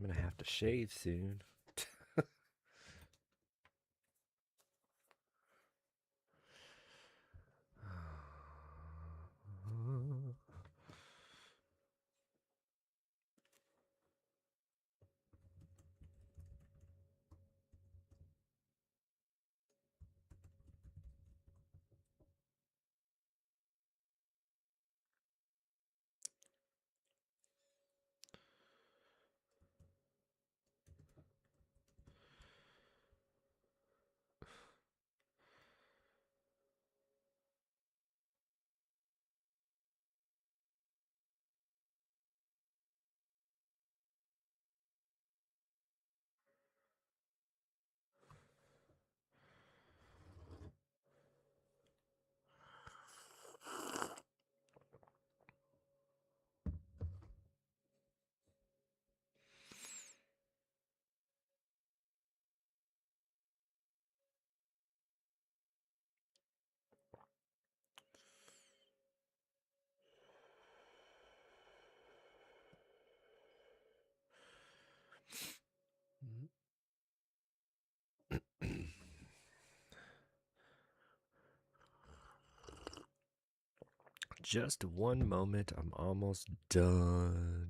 I'm gonna have to shave soon. Just one moment. I'm almost done.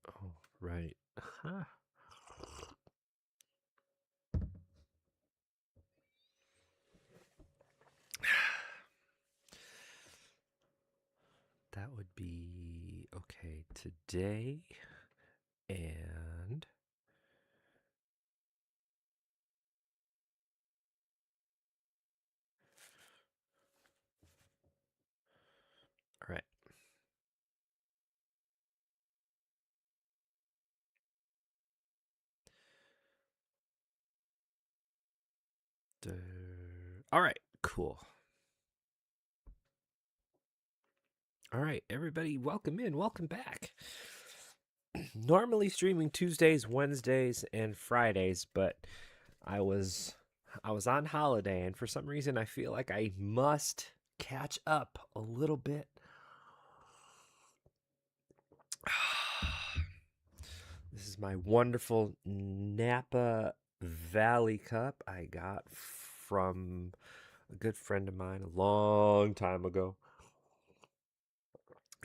Oh, right. That would be okay today and all right. All right, cool. All right, everybody, welcome in, welcome back. Normally streaming Tuesdays, Wednesdays, and Fridays, but I was on holiday, and for some reason I feel like I must catch up a little bit. This is my wonderful Napa Valley Cup I got from a good friend of mine a long time ago.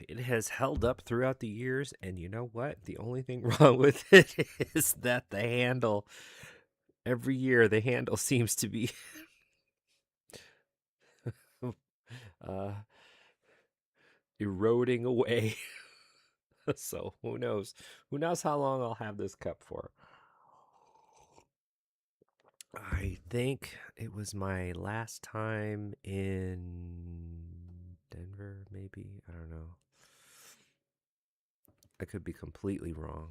It has held up throughout the years, and you know what? The only thing wrong with it is that the handle, every year, the handle seems to be uh, eroding away. So who knows? Who knows how long I'll have this cup for? I think it was my last time in Denver, maybe. I don't know. I could be completely wrong.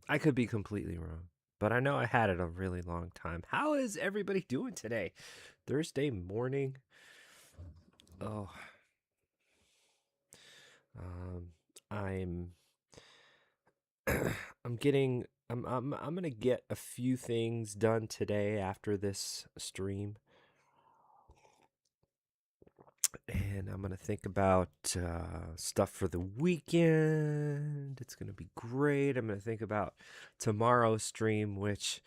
I could be completely wrong. But I know I had it a really long time. How is everybody doing today? Thursday morning. Oh, um, I'm I'm gonna get a few things done today after this stream, and I'm gonna think about stuff for the weekend. It's gonna be great. I'm gonna think about tomorrow's stream, which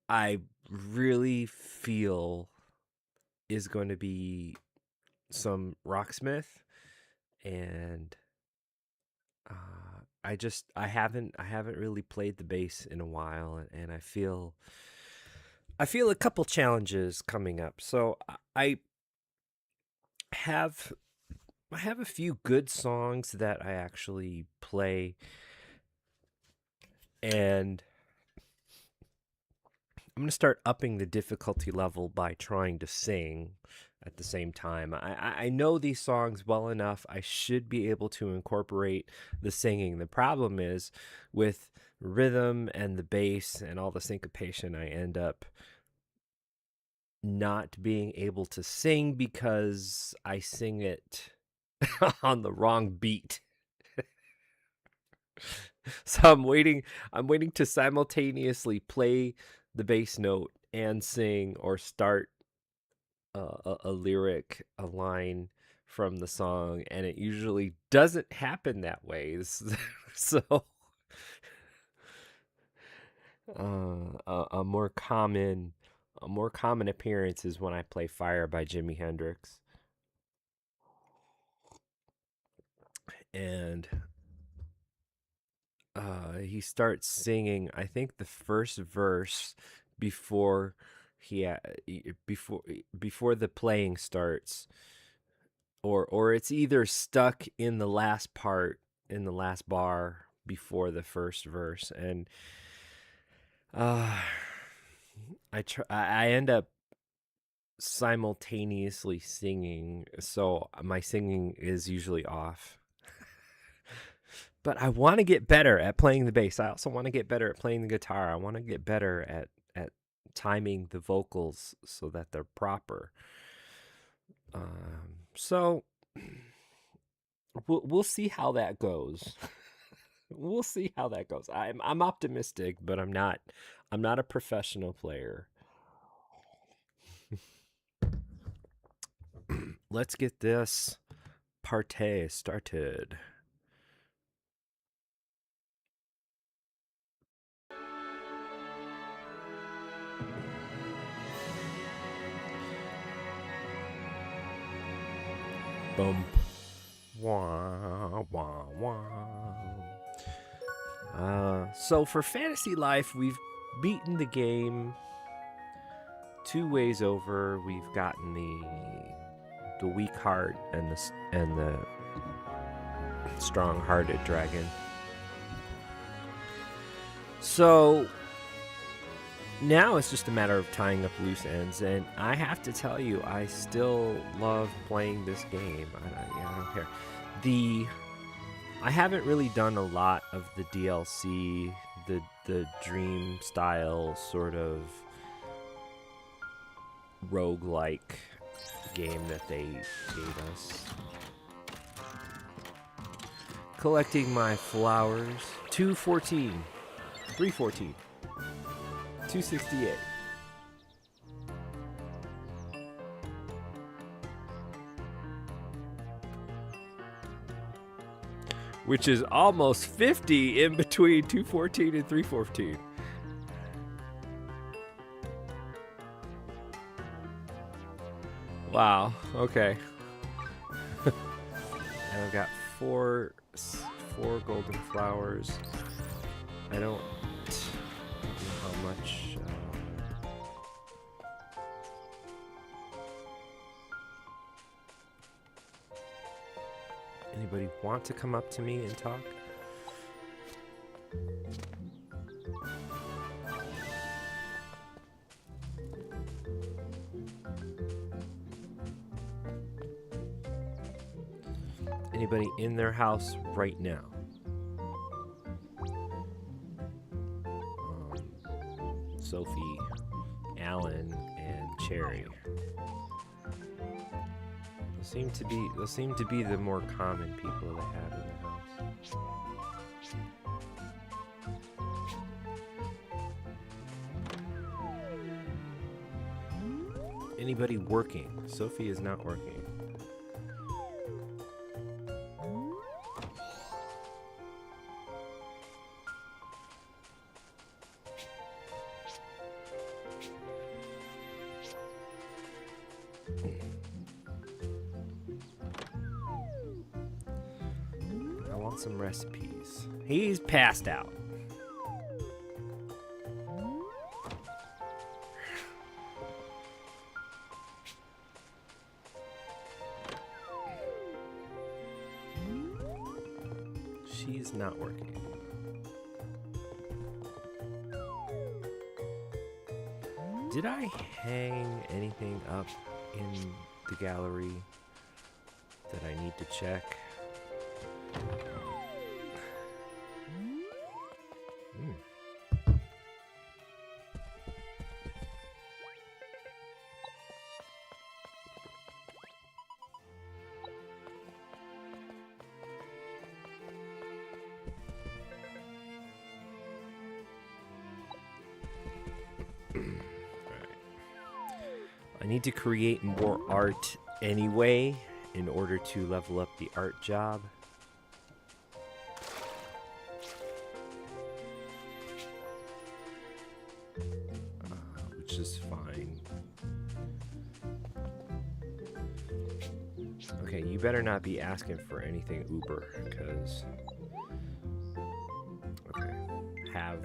I really feel is going to be some Rocksmith, and I haven't really played the bass in a while, and I feel a couple challenges coming up. So I have I have a few good songs that I actually play, and I'm going to start upping the difficulty level by trying to sing at the same time. I know these songs well enough. I should be able to incorporate the singing. The problem is with rhythm and the bass and all the syncopation, I end up not being able to sing because I sing it on the wrong beat. So I'm waiting to simultaneously play the bass note and sing or start a lyric, a line from the song, and it usually doesn't happen that way. So, a more common appearance is when I play Fire by Jimi Hendrix, and he starts singing. I think the first verse before before the playing starts, or it's either stuck in the last part, in the last bar before the first verse, and uh I end up simultaneously singing, so my singing is usually off. But I want to get better at playing the bass. I also want to get better at playing the guitar. I want to get better at timing the vocals so that they're proper. So we'll see how that goes. We'll see how that goes. I'm optimistic, but I'm not a professional player. Let's get this party started. Bump. Wah, wah, wah. So for Fantasy Life, we've beaten the game 2 ways over. We've gotten the weak heart and the strong-hearted dragon. So now it's just a matter of tying up loose ends, and I have to tell you, I still love playing this game. I don't care. I haven't really done a lot of the DLC, the dream style sort of roguelike game that they gave us. Collecting my flowers. 214. 314. 268. Which is almost 50 in between 214 and 314. Wow, okay. And I've got four golden flowers. I don't know how much. Anybody want to come up to me and talk? Anybody in their house right now? Sophie, Alan, and Cherry. Those seem to be the more common people they have in the house. Anybody working? Sophie is not working. Some recipes. He's passed out. She's not working. Did I hang anything up in the gallery that I need to check? I need to create more art anyway, in order to level up the art job. Which is fine. Okay, you better not be asking for anything uber, because... Okay. Have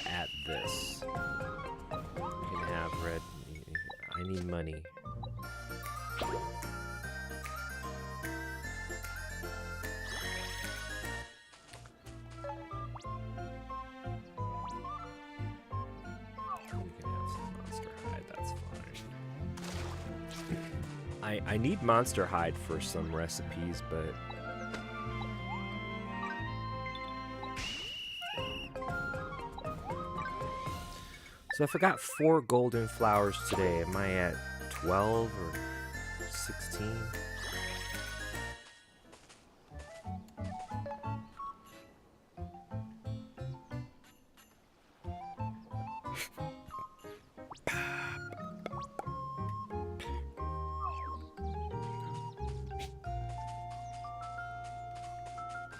at this. You can have red... I need money. I need monster hide for some recipes, but... So if I got 4 golden flowers today, am I at 12 or 16?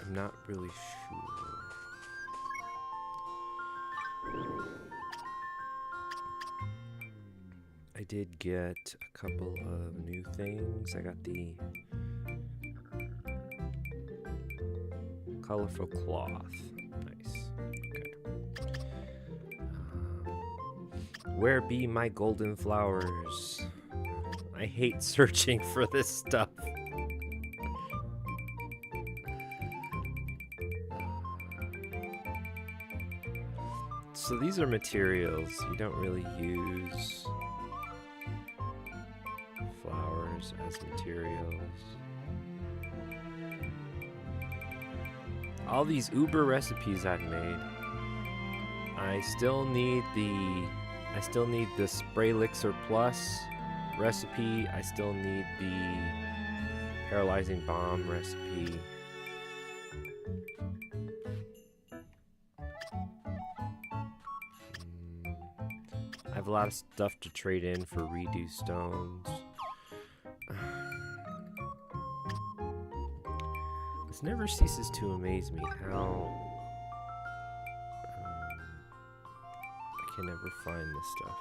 I'm not really sure. I did get a couple of new things. I got the colorful cloth. Nice. Good. Where be my golden flowers? I hate searching for this stuff. So these are materials. You don't really use flowers as materials. All these Uber recipes I've made. I still need the Spray Elixir Plus recipe. I still need the Paralyzing Bomb recipe. I have a lot of stuff to trade in for redo stones. This never ceases to amaze me how I can never find this stuff.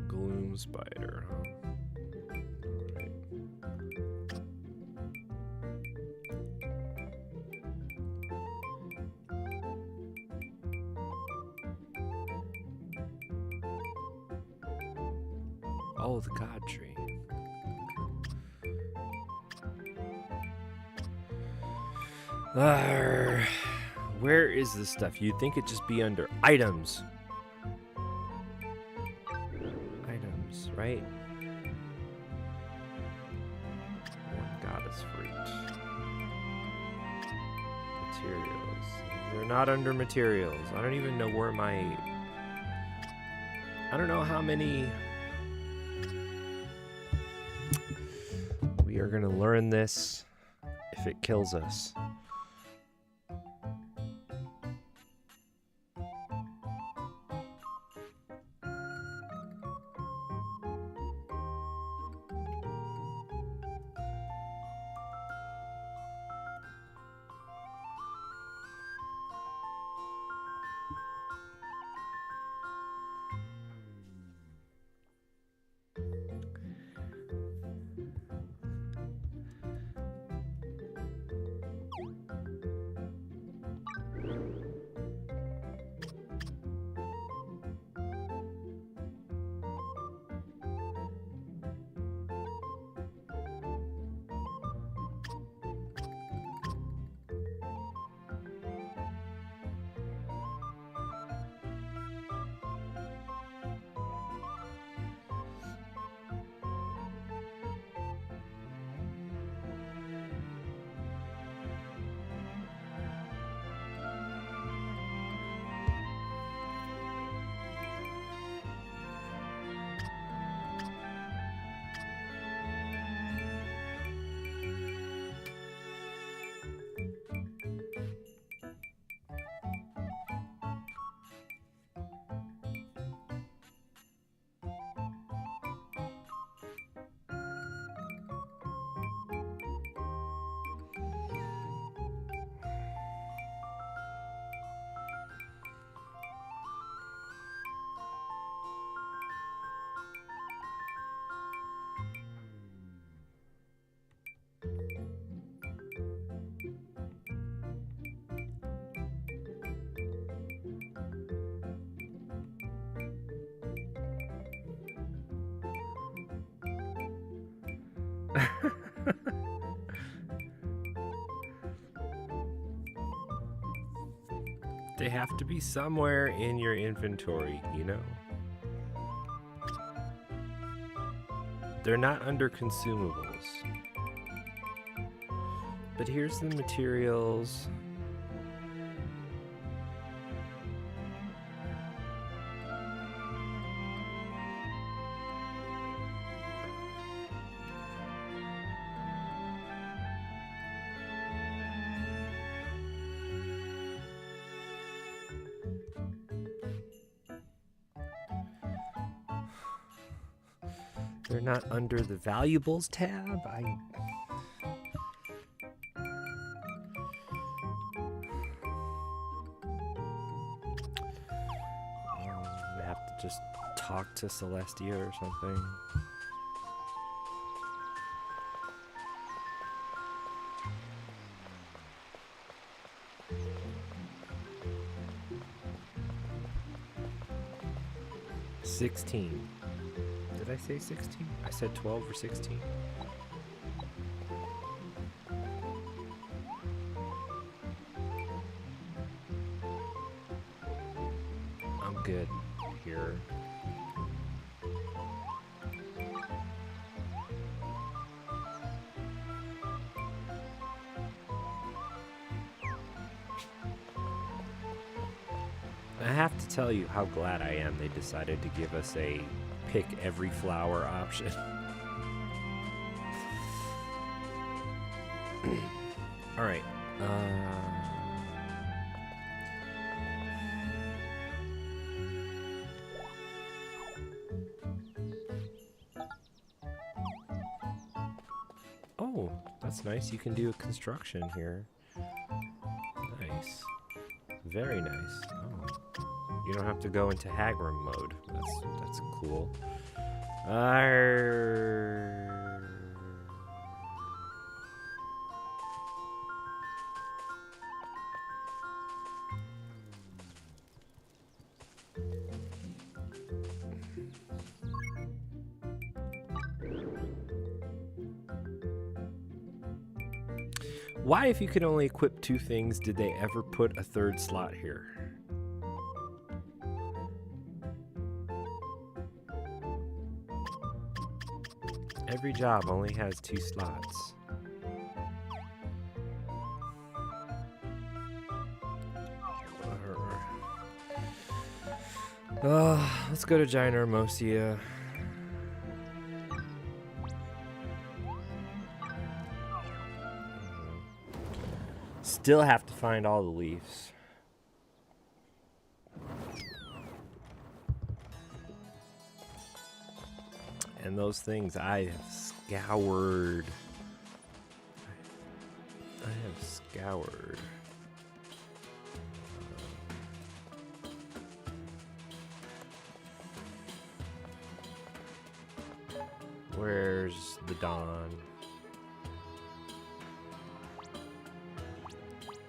Gloom spider, huh? Alright. Oh, the god tree. Where is this stuff? You'd think it'd just be under items. Items, right? More goddess fruit. Materials. They're not under materials. I don't even know where my... I don't know how many... We are gonna learn this if it kills us. They have to be somewhere in your inventory, you know? They're not under consumables. But here's the materials. They're not under the valuables tab. I have to just talk to Celestia or something. $16. Did I say 16? I said 12 or 16. I'm good here. I have to tell you how glad I am they decided to give us a pick every flower option. All right. Oh, that's nice. You can do a construction here. Nice. Very nice. Oh. You don't have to go into Hagram mode. That's cool. Why, if you could only equip 2 things, did they ever put a 3rd slot here? Every job only has 2 slots. Let's go to Ginormosia. Still have to find all the leaves. And those things I have scoured. I have scoured. Where's the Dawn?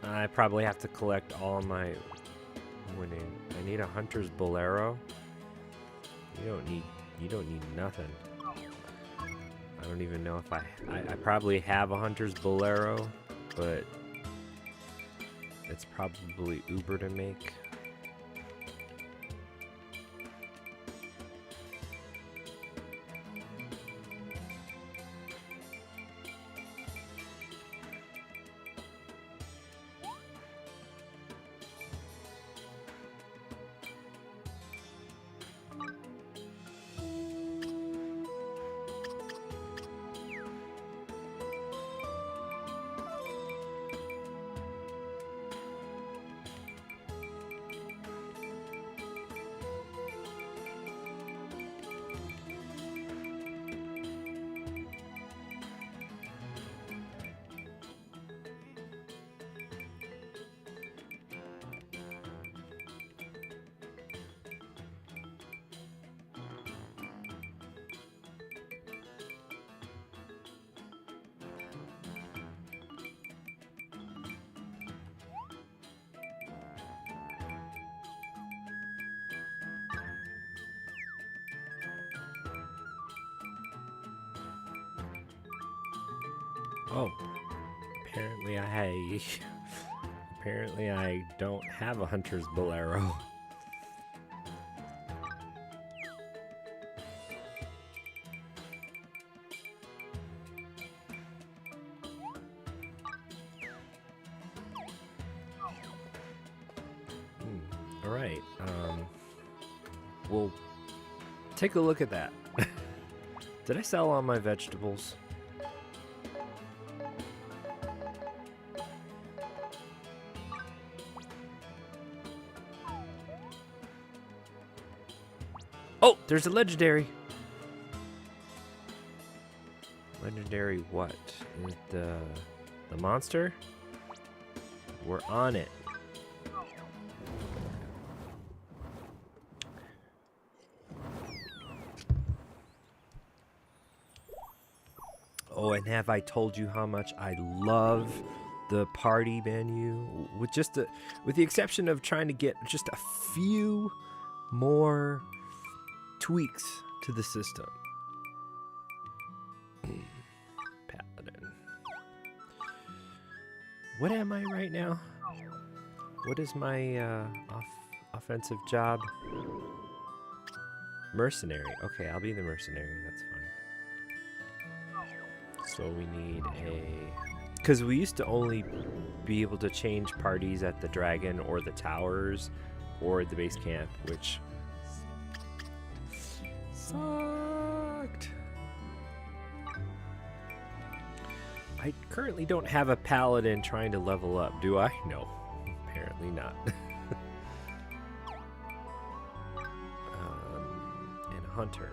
I probably have to collect all my winning. I need a hunter's bolero. You don't need nothing. I don't even know if I probably have a hunter's bolero, but it's probably Uber to make. Oh, apparently I don't have a hunter's bolero. All right. We'll take a look at that. Did I sell all my vegetables? Oh, there's a legendary. Legendary what? Is it the monster? We're on it. Oh, and have I told you how much I love the party menu? With the exception of trying to get just a few more tweaks to the system. Paladin. What am I right now? What is my offensive job? Mercenary. Okay, I'll be the mercenary. That's fine. So we need because we used to only be able to change parties at the dragon or the towers or the base camp, which sucked. I currently don't have a paladin trying to level up, do I? No, apparently not. And a hunter.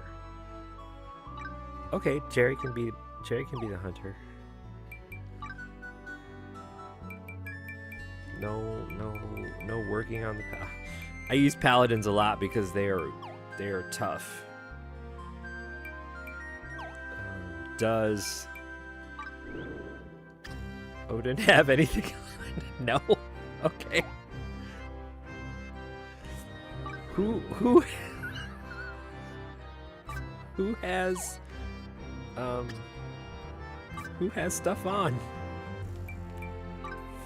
Okay, Jerry can be the hunter. No working on the I use paladins a lot because they are tough. Does Odin have anything on? No? Okay. Who has who has stuff on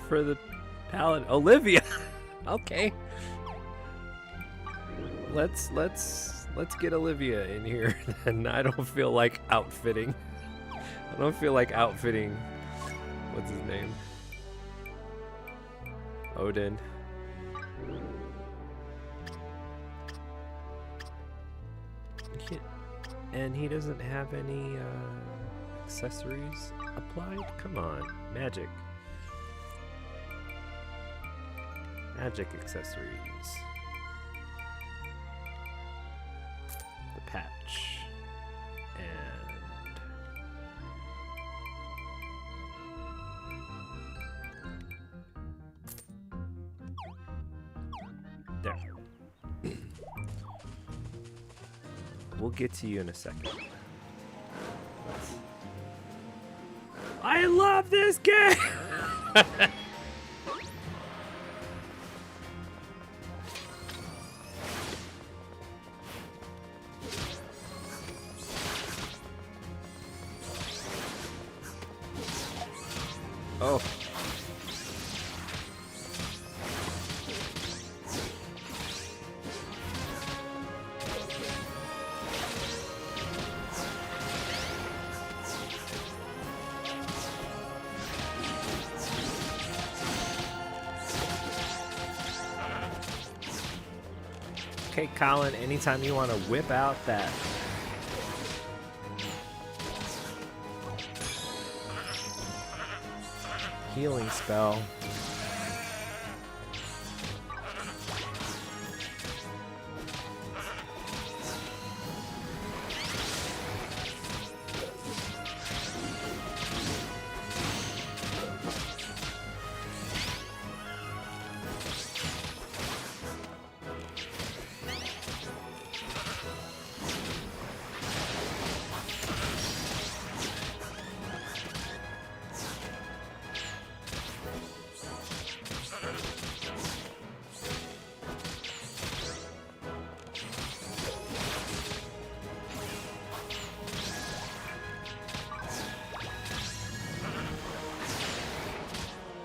for the paladin? Olivia. Okay. Let's get Olivia in here. And I don't feel like outfitting. What's his name? Odin. And he doesn't have any accessories applied? Come on. Magic accessories. The patch. And there. We'll get to you in a second. I love this game! Oh. Okay, Colin, anytime you want to whip out that healing spell.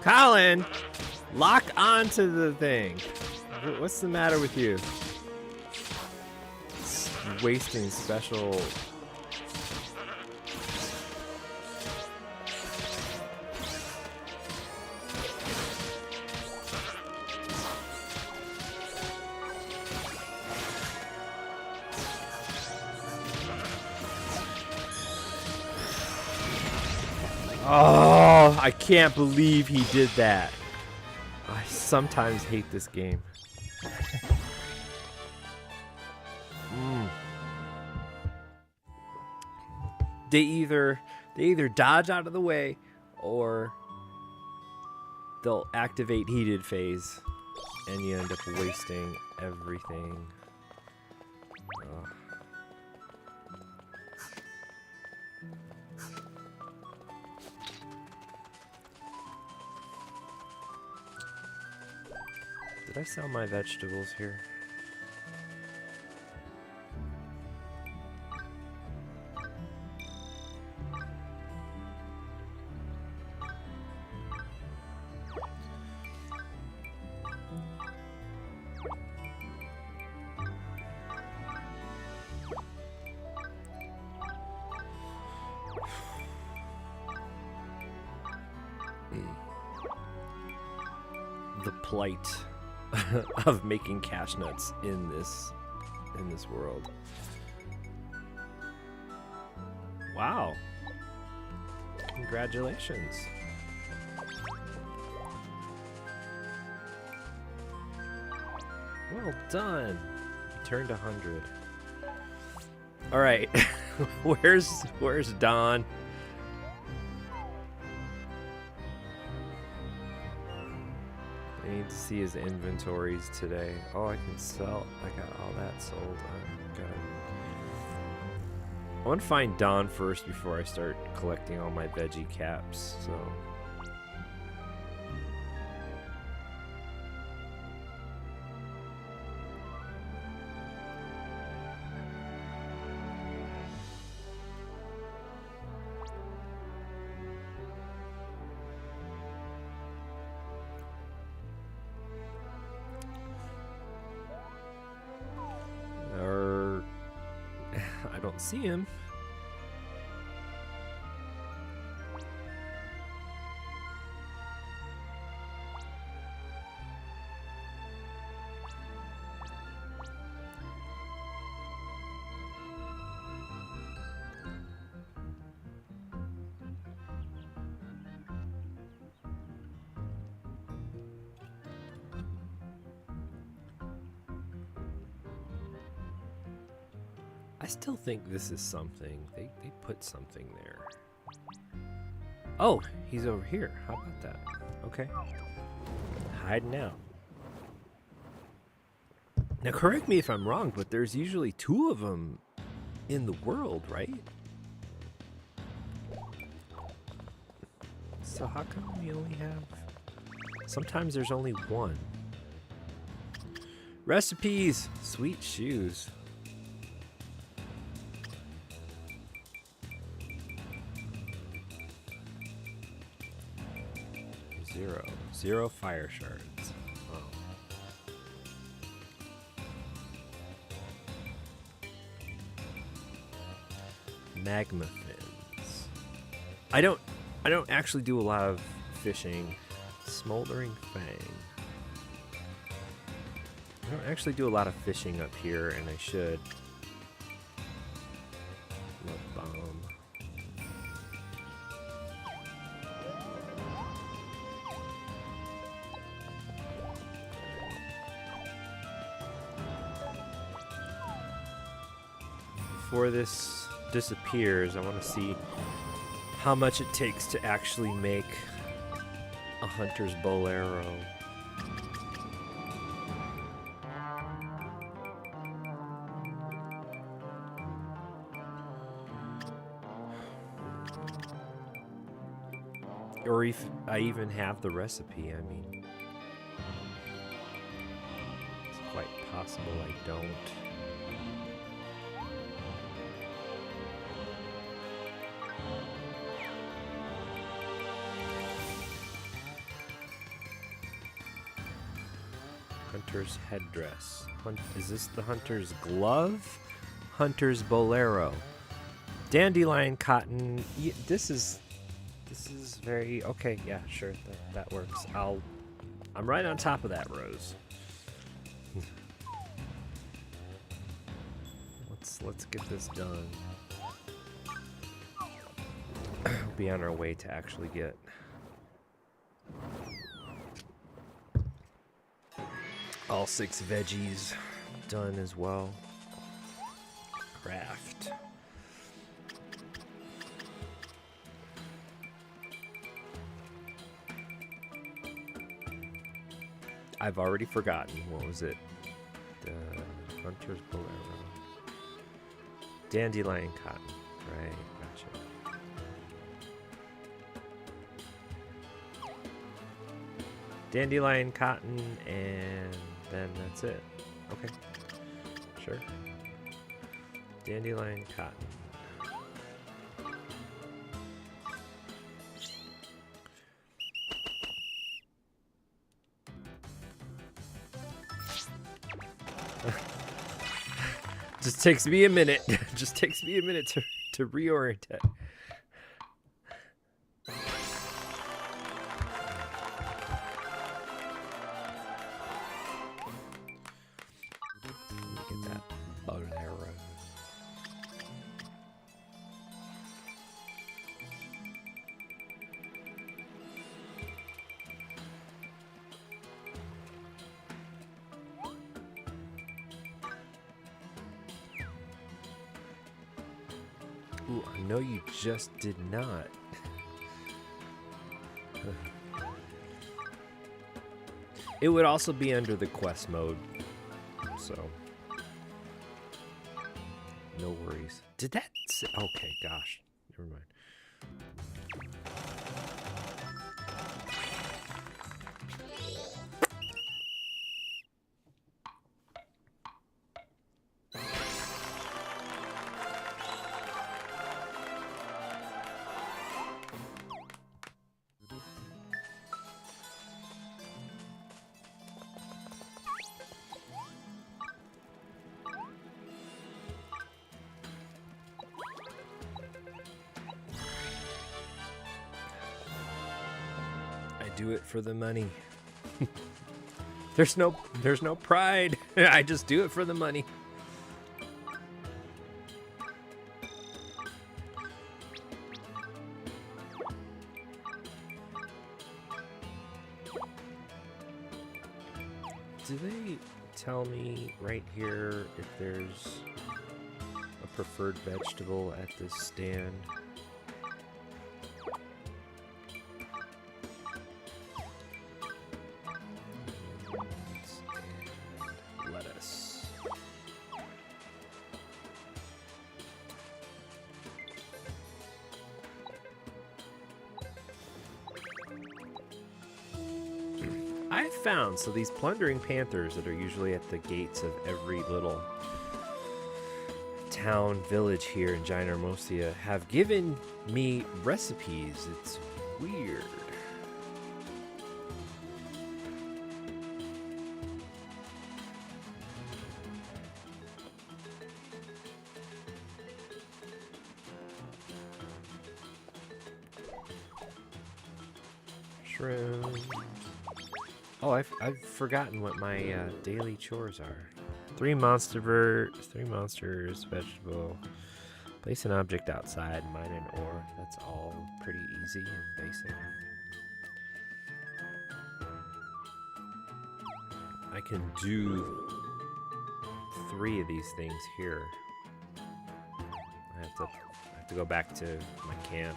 Colin, lock onto the thing. What's the matter with you? It's wasting special. Oh, I can't believe he did that. I sometimes hate this game. They either dodge out of the way or they'll activate heated phase and you end up wasting everything. Ugh. Did I sell my vegetables here? The plight of making cash nuts in this world. Wow. Congratulations. Well done. You turned 100. All right. Where's Don? I need to see his inventories today. Oh, I can sell. I got all that sold. I want to find Don first before I start collecting all my veggie caps. So. I don't see him. I still think this is something. They put something there. Oh, he's over here. How about that? Okay. Hiding out. Now, correct me if I'm wrong, but there's usually 2 of them in the world, right? So how come we only have... Sometimes there's only 1. Recipes! Sweet shoes. 0 fire shards. Oh. Magma fins. I don't actually do a lot of fishing. Smoldering Fang. I don't actually do a lot of fishing up here, and I should. Love bomb. Before this disappears, I want to see how much it takes to actually make a hunter's bow arrow. Or if I even have the recipe, I mean, it's quite possible I don't. Hunter's headdress. Is this the hunter's glove? Hunter's bolero. Dandelion cotton. This is very okay. Yeah, sure, that works. I'm right on top of that, Rose. Let's get this done. We'll be on our way to actually get all 6 veggies done as well. Craft. I've already forgotten. What was it? The Hunter's Bolero. Dandelion cotton. Right, gotcha. Dandelion cotton, and then that's it. Okay. Sure. Dandelion cotton. Just takes me a minute. Just takes me a minute to reorient it. Get that bolero. Ooh, I know you just did not. It would also be under the quest mode, so no worries. Did that say, okay, gosh, never mind. Do it for the money. There's no pride. I just do it for the money. Do they tell me right here if there's a preferred vegetable at this stand? So these plundering panthers that are usually at the gates of every little town, village here in Gynormosia have given me recipes. It's weird. Shrimp. Oh, I've forgotten what my daily chores are. 3 monsters, vegetable. Place an object outside, mine an ore. That's all pretty easy and basic. I can do 3 of these things here. I have to go back to my camp.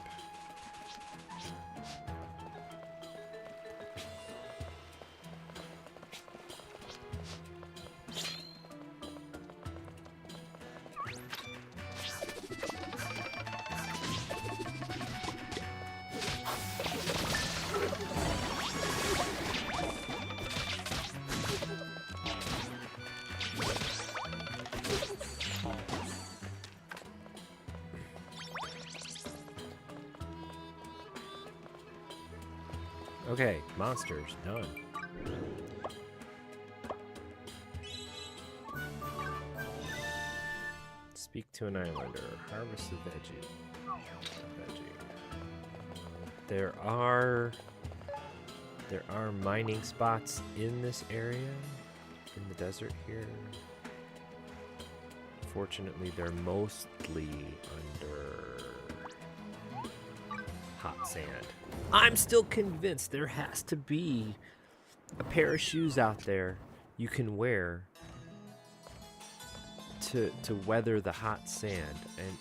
Okay, monsters, done. Speak to an islander. Harvest a veggie. There are mining spots in this area, in the desert here. Fortunately, they're mostly under hot sand. I'm still convinced there has to be a pair of shoes out there you can wear to weather the hot sand,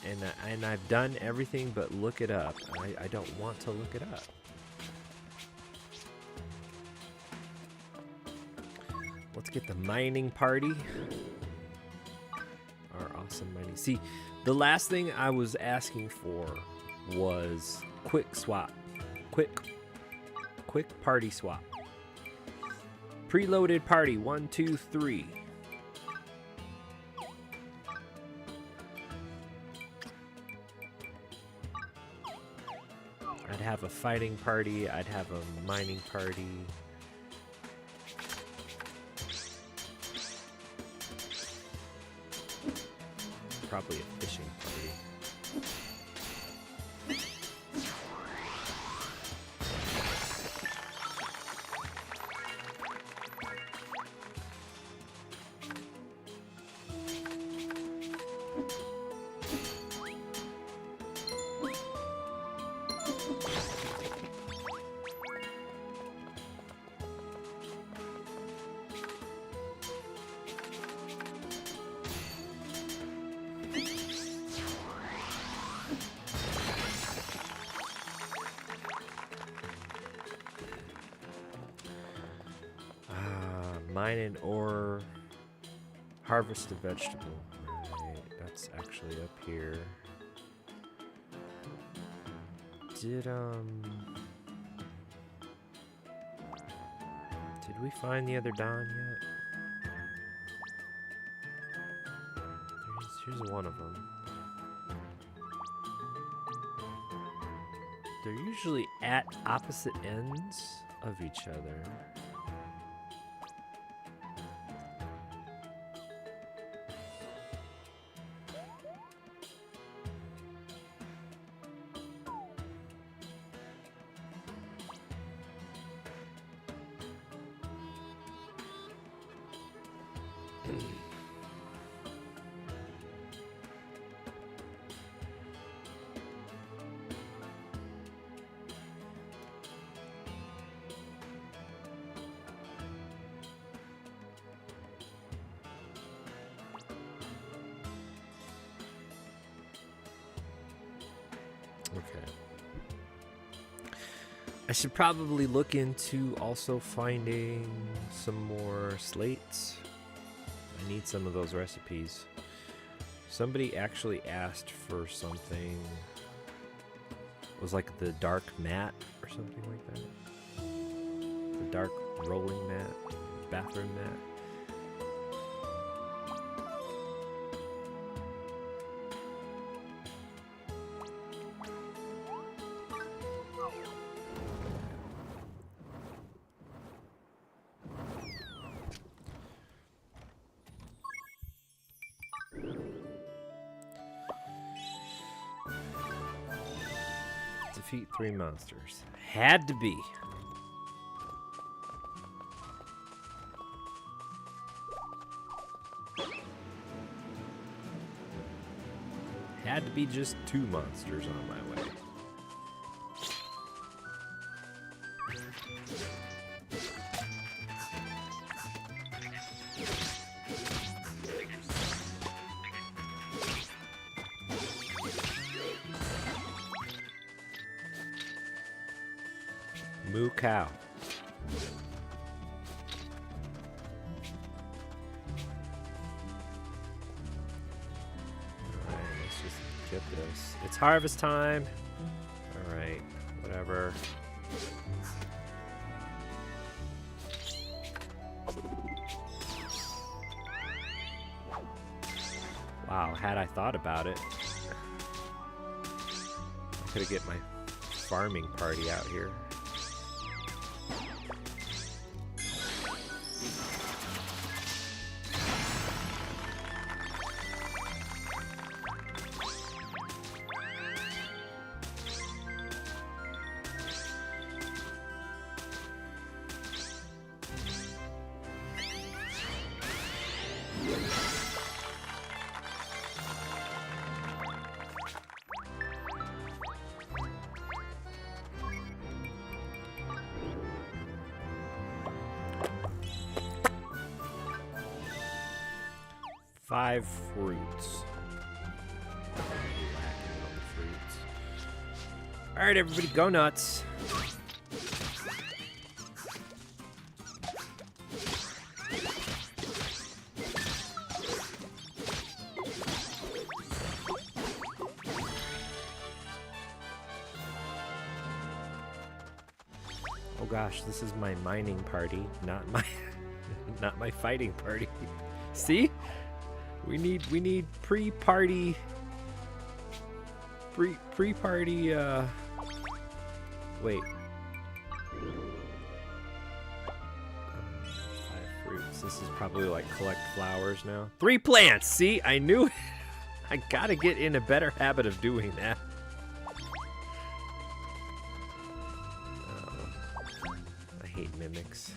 and I've done everything but look it up. I don't want to look it up. Let's get the mining party. Our awesome mining. See, the last thing I was asking for was quick swap. Quick party swap. Preloaded party 1, 2, 3. I'd have a fighting party, I'd have a mining party. Probably a fishing party. Mine and ore, harvest a vegetable. Right, that's actually up here. Did we find the other Don yet? Here's one of them. They're usually at opposite ends of each other. Okay. I should probably look into also finding some more slates. I need some of those recipes. Somebody actually asked for something. It was like the dark mat or something like that. The dark rolling mat, bathroom mat. Defeat 3 monsters. Had to be. Had to be just 2 monsters on my way. Moo cow. Alright, let's just get this. It's harvest time. Alright, whatever. Wow, had I thought about it, I could get my farming party out here. 5 fruits. Lacking on the fruits. All right, everybody, go nuts. Oh gosh, this is my mining party, not my not my fighting party. See? We need pre-party pre-party wait. 5 fruits. This is probably like collect flowers now. 3 plants. See? I knew it. I got to get in a better habit of doing that. I hate mimics.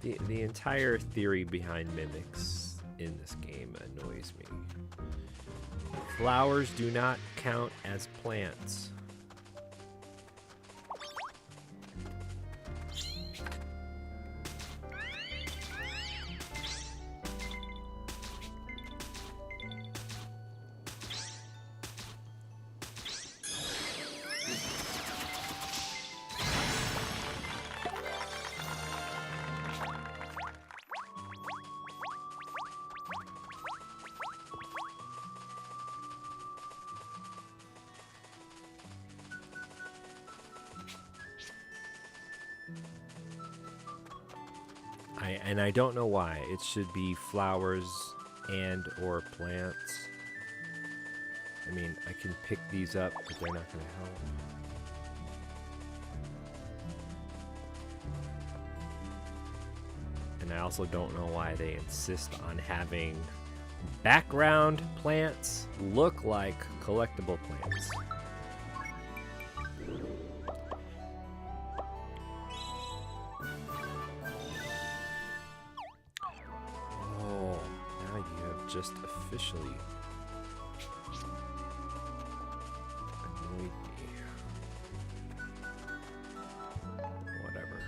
The entire theory behind mimics in this game annoys me. Flowers do not count as plants. And I don't know why. It should be flowers and or plants. I mean, I can pick these up, but they're not going to help. And I also don't know why they insist on having background plants look like collectible plants. Just officially annoyed me. Whatever.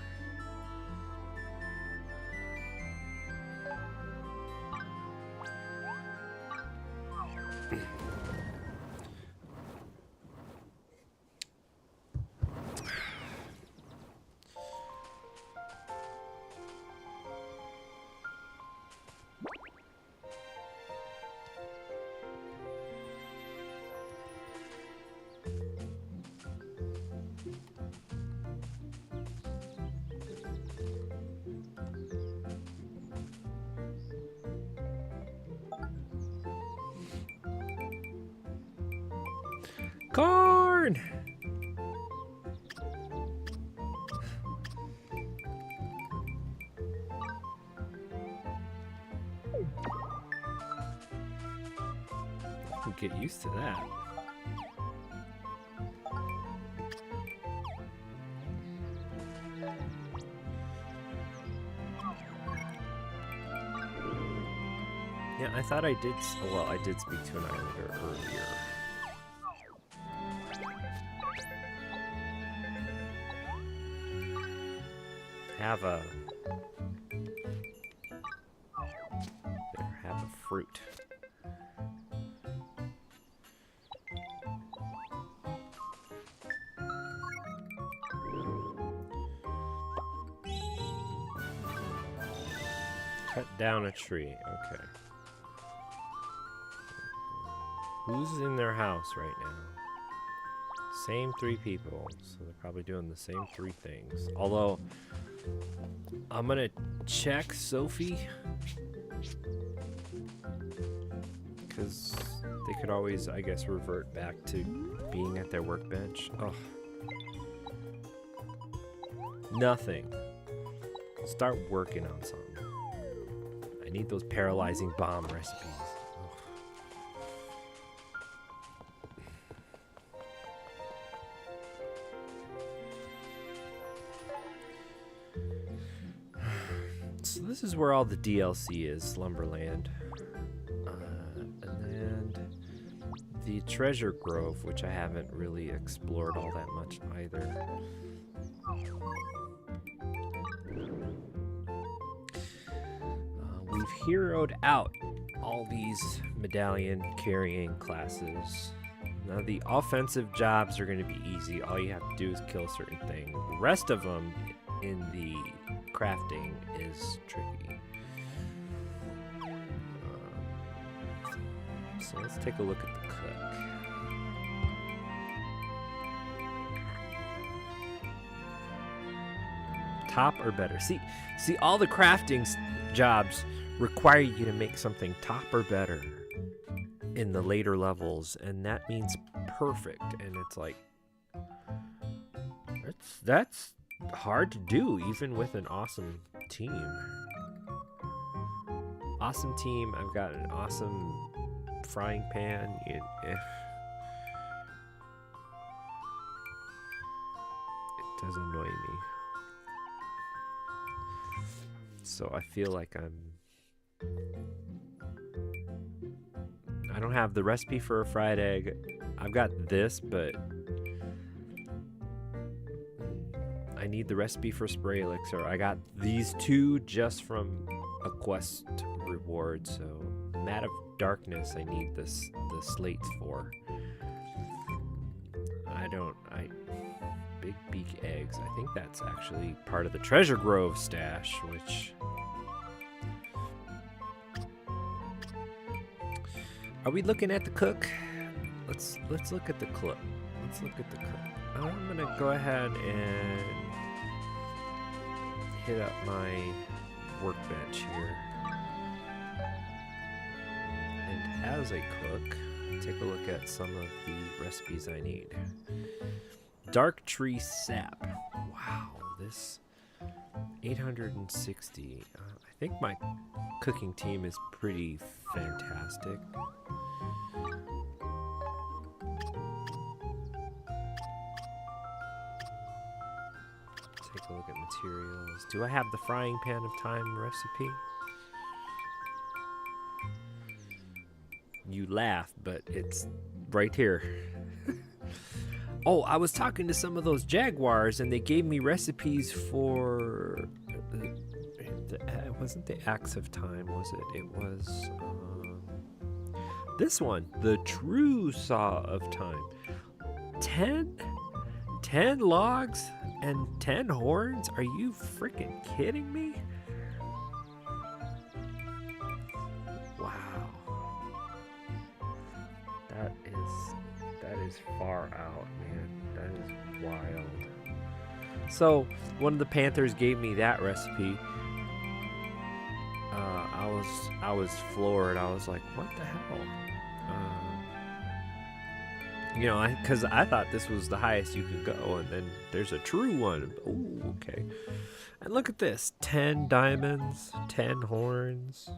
Corn! I can get used to that. Yeah, I thought I did. Well, I did speak to an islander earlier. Have a fruit. Cut down a tree. Okay. Who's in their house right now? Same 3 people, so they're probably doing the same 3 things. Although I'm gonna check Sophie, because they could always, I guess, revert back to being at their workbench. Oh, nothing. Start working on something. I need those paralyzing bomb recipes. So this is where all the DLC is, Slumberland. And then the Treasure Grove, which I haven't really explored all that much either. we've heroed out all these medallion carrying classes. Now the offensive jobs are going to be easy. All you have to do is kill a certain thing. The rest of them in the crafting is tricky. So let's take a look at the cook. Top or better. See, all the crafting jobs require you to make something top or better in the later levels, and that means perfect. And it's like that's hard to do even with an awesome team. Awesome team. I've got an awesome frying pan. It does annoy me. So I feel like I don't have the recipe for a fried egg. I've got this, but I need the recipe for spray elixir. I got these two just from a quest reward, so Mat of Darkness I need the slates for. Big beak eggs. I think that's actually part of the treasure grove stash, which... Are we looking at the cook? Let's look at the cook. Let's look at the cook. I'm gonna go ahead and hit up my workbench here. And as a cook, take a look at some of the recipes I need. Dark tree sap. Wow, this 860. I think my cooking team is pretty fantastic. Take a look at materials. Do I have the frying pan of time recipe? You laugh, but it's right here. Oh, I was talking to some of those jaguars, and they gave me recipes for... it wasn't the axe of time, was it? It was this one, the true saw of time. 10 logs and 10 horns? Are you freaking kidding me? Wow. That is far out, man. That is wild. So, one of the Panthers gave me that recipe. I was floored. I was like, what the hell? You know, because I thought this was the highest you could go, and then there's a true one. Oh, okay. And look at this. 10 diamonds, 10 horns,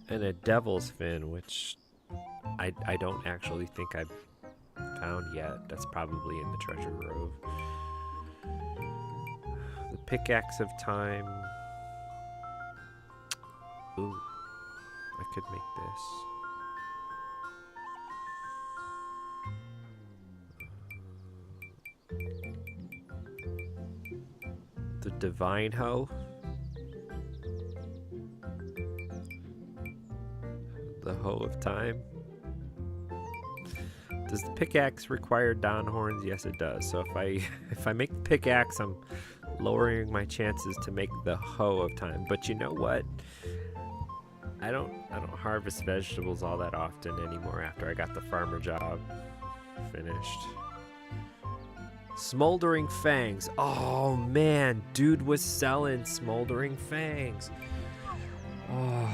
and a devil's fin, which I don't actually think I've found yet. That's probably in the treasure grove. The pickaxe of time. Ooh, I could make this. The divine hoe. The hoe of time. Does the pickaxe require dawn horns? Yes, it does. So if I make the pickaxe, I'm lowering my chances to make the hoe of time. But you know what? I don't harvest vegetables all that often anymore after I got the farmer job finished. Smoldering fangs. Oh man, dude was selling smoldering fangs. Oh,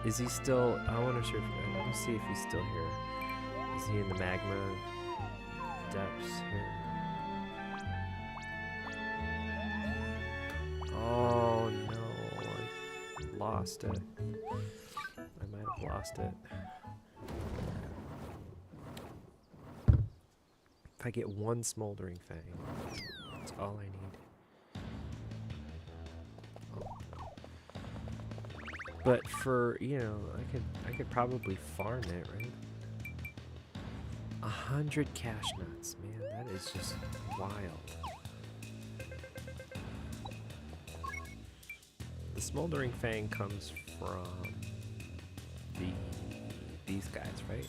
is he still? I want to let me see if he's still here. Is he in the magma depths here? Oh no, I lost it. I might have lost it. If I get one smoldering fang, that's all I need. Oh. But for, you know, I could probably farm it, right? 100 cash nuts, man, that is just wild. The smoldering fang comes from be these guys, right?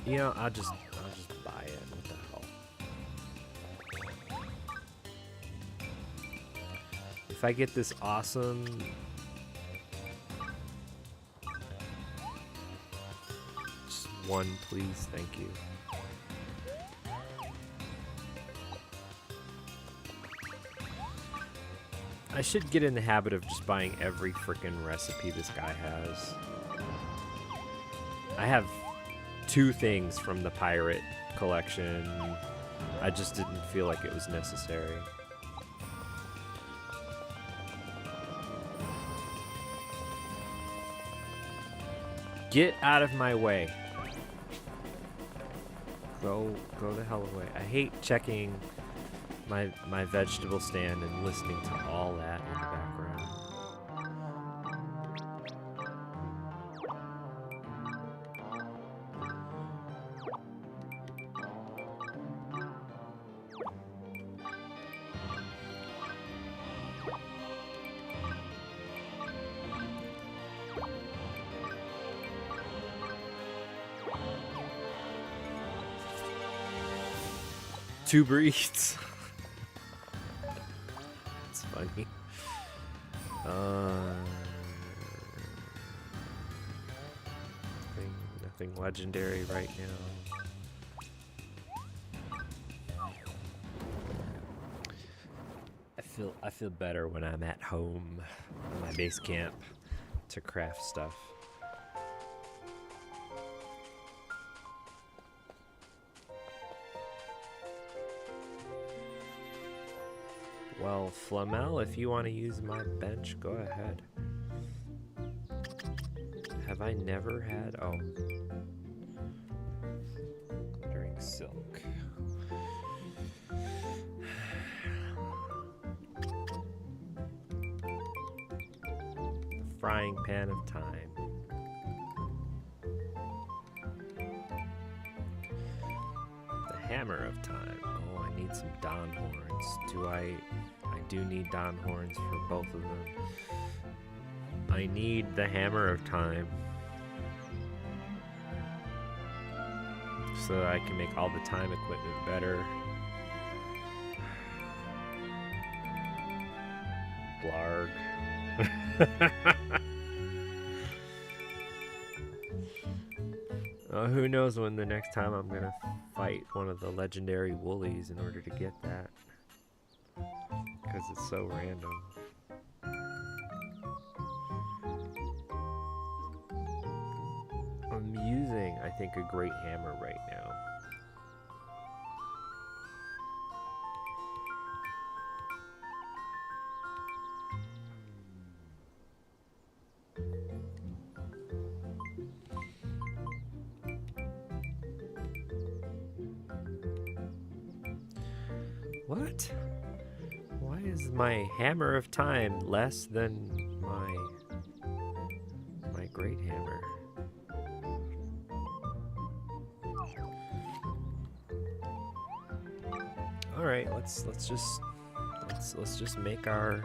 You know, I'll just buy it. What the hell? If I get this awesome, just one, please, thank you. I should get in the habit of just buying every freaking recipe this guy has. I have 2 things from the pirate collection. I just didn't feel like it was necessary. Get out of my way. Go the hell away. I hate checking my vegetable stand and listening to all that in the background. Two breeds. It's funny. Nothing legendary right now. I feel better when I'm at home in my base camp to craft stuff. Well, Flamel, if you want to use my bench, go ahead. Have I never had... Oh. Glittering silk. The frying pan of time. The hammer of time. Oh, I need some Dawn horns. I do need Dawn horns for both of them. I need the hammer of time so that I can make all the time equipment better. Blarg. Who knows when the next time I'm gonna fight one of the legendary woolies in order to get that. Because it's so random. I'm using, I think, a great hammer right now. What? Why is my hammer of time less than my great hammer? All right, let's just make our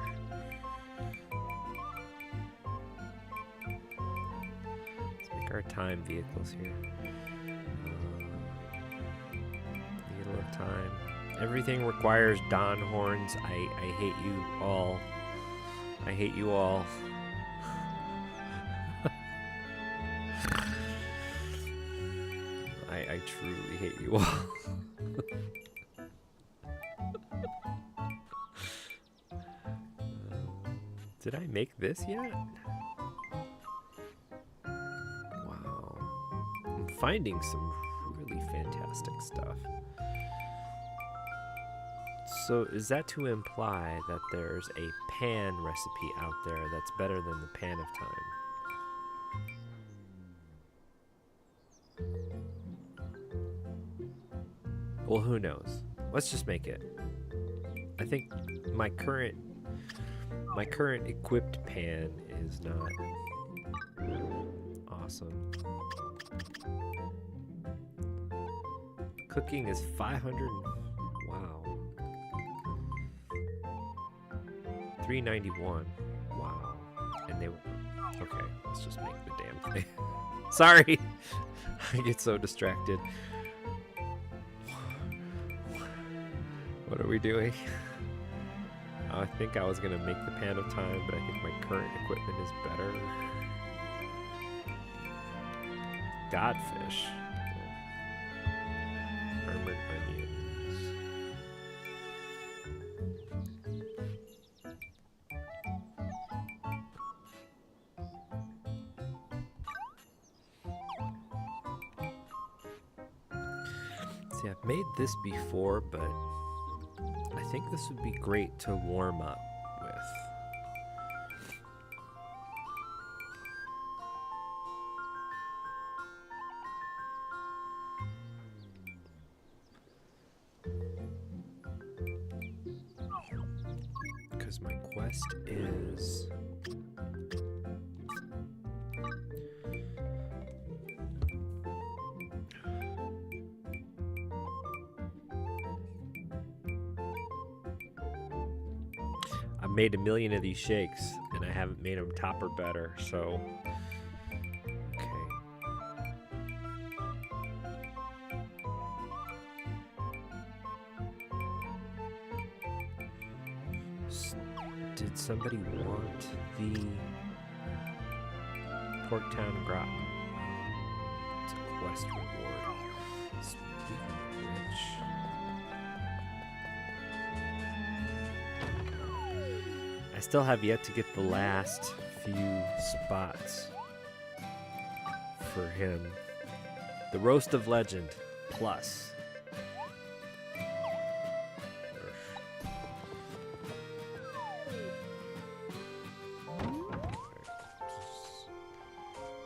time vehicles here. Needle of time. Everything requires Dawn horns. I hate you all. I hate you all. I truly hate you all. Did I make this yet? Wow. I'm finding some really fantastic stuff. So is that to imply that there's a pan recipe out there that's better than the pan of time? Well, who knows? Let's just make it. I think my current equipped pan is not awesome. Cooking is 500. Wow. 391. Wow. And they Okay, let's just make the damn thing. Sorry. I get so distracted. What are we doing? I think I was going to make the pan of time, but I think my current equipment is better. Godfish. Armored onions. See, I've made this before, but I think this would be great to warm up with. Because my quest is... I've made 1 million of these shakes, and I haven't made them top or better, so... Okay. Did somebody want the Porktown Gratin? It's a quest reward. Speaking of which... I still have yet to get the last few spots for him. The Roast of Legend Plus.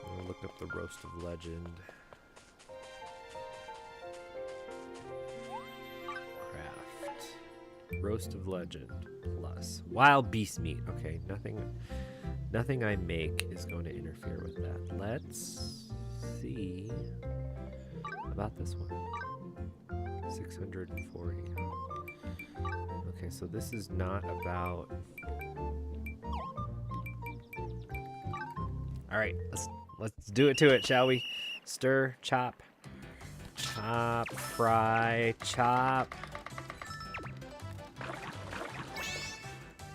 I'll look up the Roast of Legend. Craft. Roast of Legend Plus. Wild beast meat. Okay, nothing I make is going to interfere with that. Let's see about this one. 640. Okay, so this is not about... All right, let's do it to it, shall we? Stir, chop, chop, fry, chop.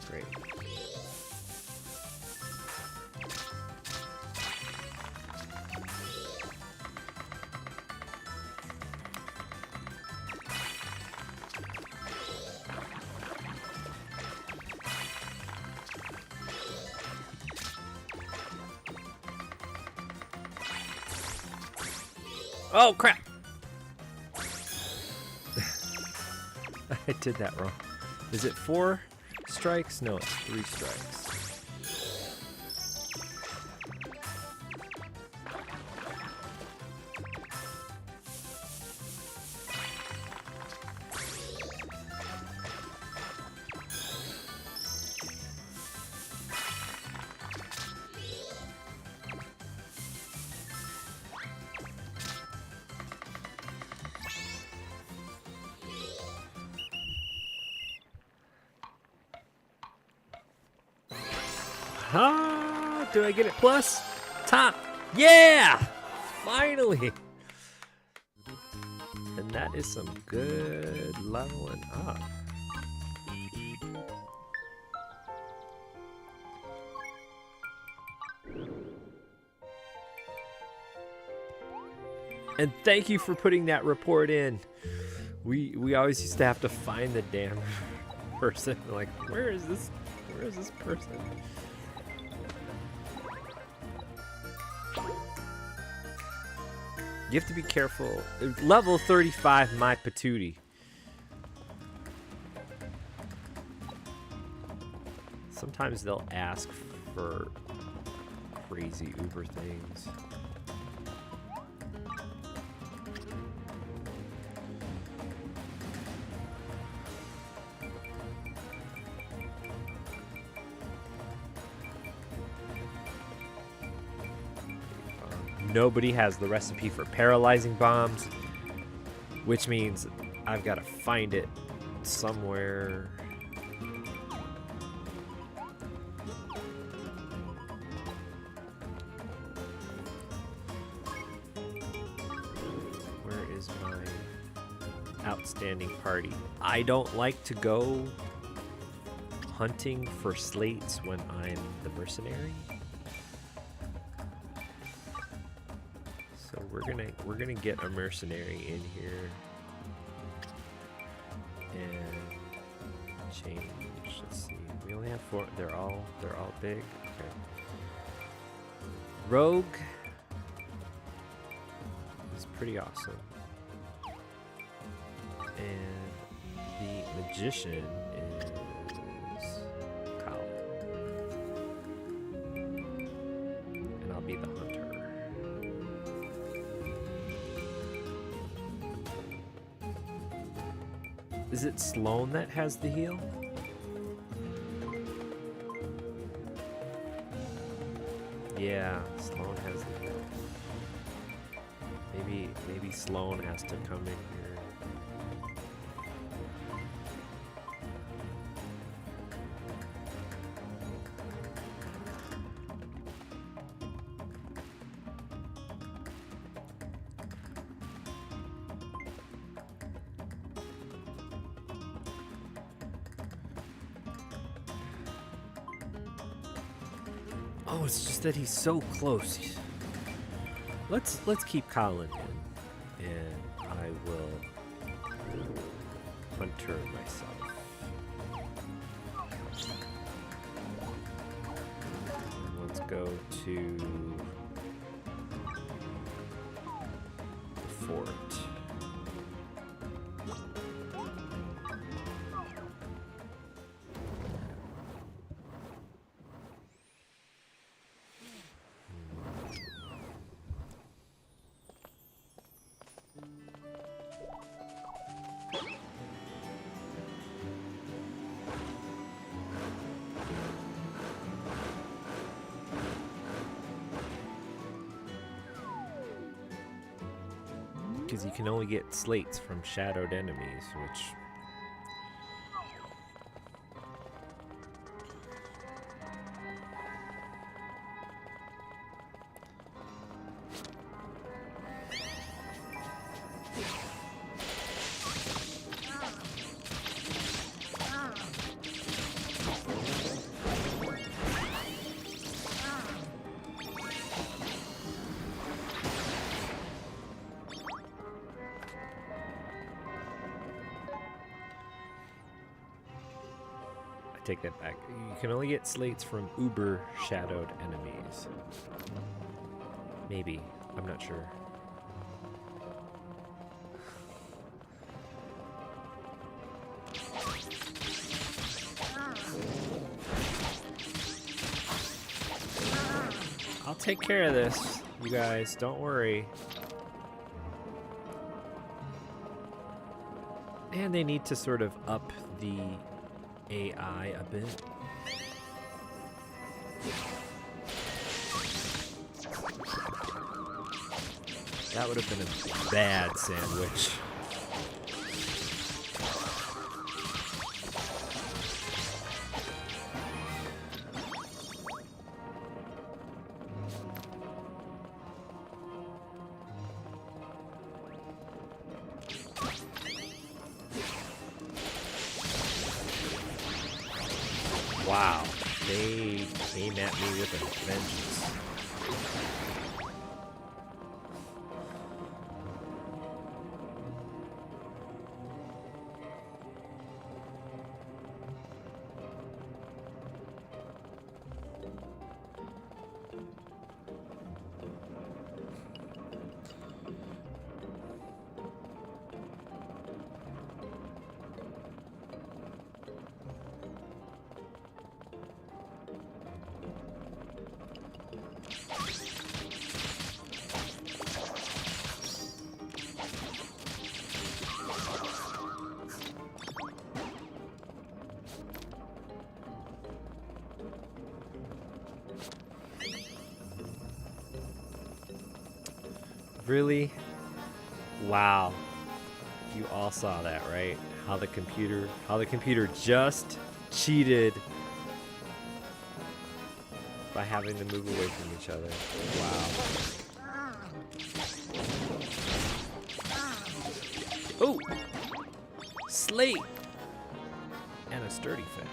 Great. Oh, crap! I did that wrong. Is it 4 strikes? No, it's 3 strikes. Ah, do I get it plus? Top. Yeah! Finally! And that is some good leveling up. And thank you for putting that report in. We always used to have to find the damn person. Like, where is this person? You have to be careful. Level 35, my patootie. Sometimes they'll ask for crazy Uber things. Nobody has the recipe for paralyzing bombs, which means I've got to find it somewhere. is my outstanding party. I don't like to go hunting for slates when I'm the mercenary. So we're gonna get a mercenary in here and change. Let's see. We only have 4. They're all big. Okay. Rogue is pretty awesome. And the magician is Kyle. And I'll be the hunter. Is it Sloan that has the heal? Yeah, Sloan has the heal. Maybe Sloan has to come in here. Oh, it's just that he's so close. Let's keep Colin in, and I will hunter myself. And let's go to the fort. Because you can only get slates from shadowed enemies, which... Take that back. You can only get slates from uber shadowed enemies. Maybe. I'm not sure. I'll take care of this, you guys. Don't worry. And they need to sort of up the AI a bit. That would have been a bad sandwich. Wow, they came at me with a vengeance. Really? Wow. You all saw that, right? How the computer just cheated by having to move away from each other. Wow. Oh! Slate! And a sturdy fang.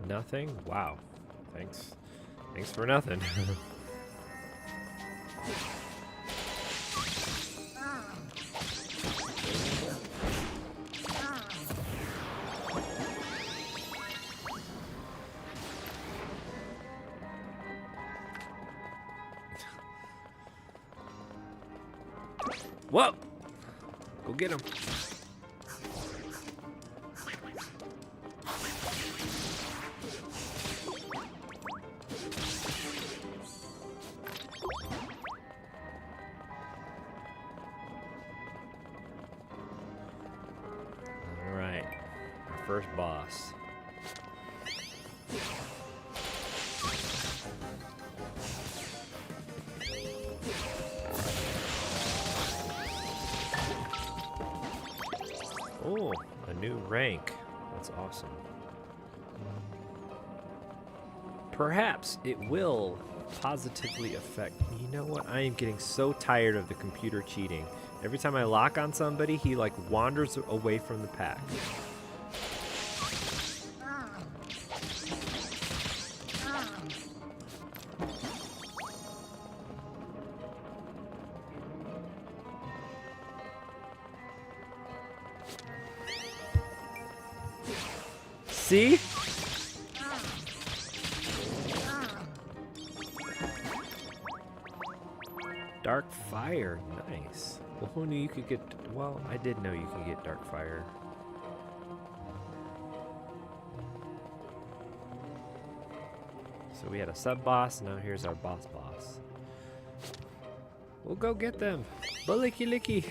Nothing? Wow. Thanks. Thanks for nothing. Whoa! Go get him. Alright. Our first boss. Oh, a new rank. That's awesome. Perhaps it will positively affect... You know what? I am getting so tired of the computer cheating. Every time I lock on somebody, he like wanders away from the pack. See? Dark fire, nice. Well, who knew you could get... Well, I did know you could get dark fire. So we had a sub-boss, now here's our boss. We'll go get them. Bulicky licky.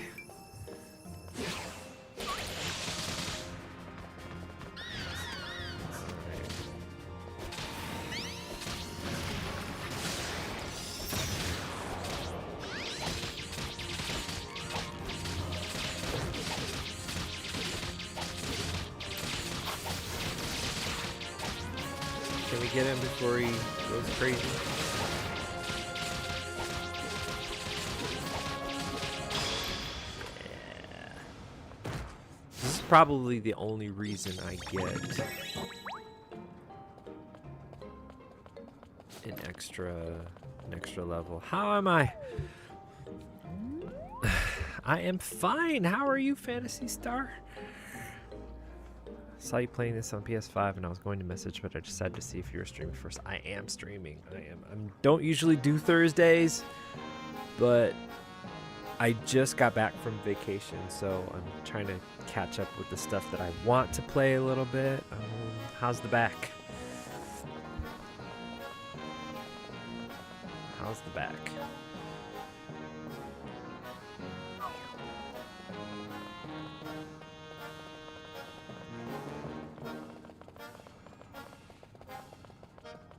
Can we get him before he goes crazy? Yeah. This is probably the only reason I get an extra level. How am I? I am fine. How are you, Fantasy Star? Saw you playing this on PS5 and I was going to message, but I decided to see if you were streaming first. I am streaming. I don't usually do Thursdays, but I just got back from vacation, so I'm trying to catch up with the stuff that I want to play a little bit. How's the back? How's the back?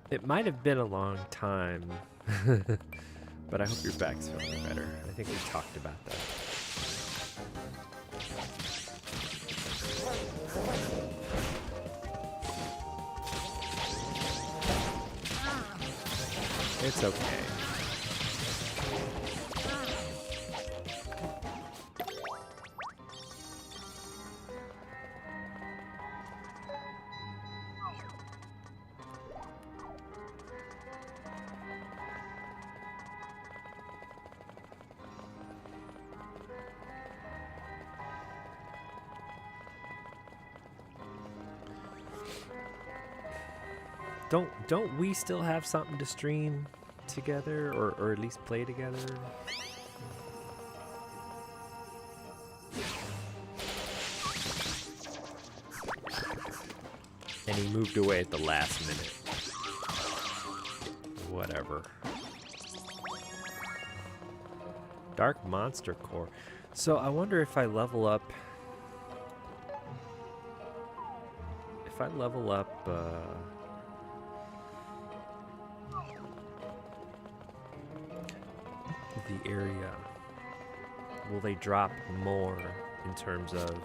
It might have been a long time, but I hope your back's feeling better. I think we talked about that. It's okay. Don't we still have something to stream together, or at least play together? And he moved away at the last minute. Whatever. Dark Monster Core. So I wonder if I level up. If I level up the area, will they drop more in terms of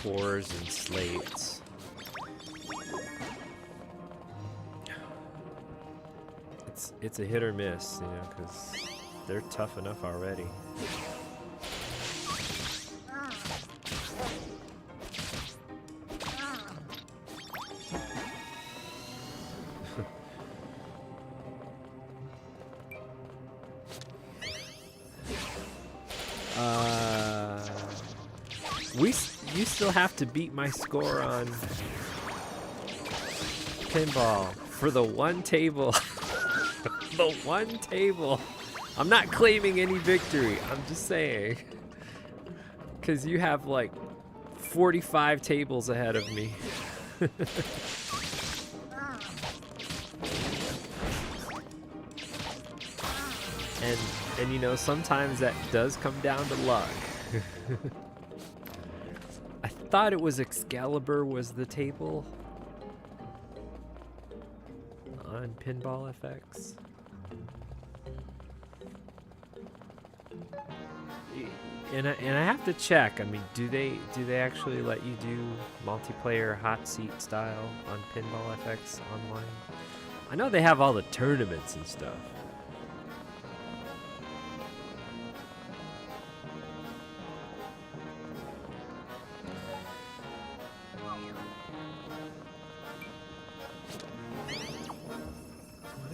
cores and slates? It's a hit or miss, you know, because they're tough enough already. You still have to beat my score on pinball for the one table. The one table. I'm not claiming any victory. I'm just saying. Because you have like 45 tables ahead of me. and you know, sometimes that does come down to luck. I thought it was Excalibur was the table on Pinball FX. And I have to check. I mean, do they actually let you do multiplayer hot seat style on Pinball FX online? I know they have all the tournaments and stuff.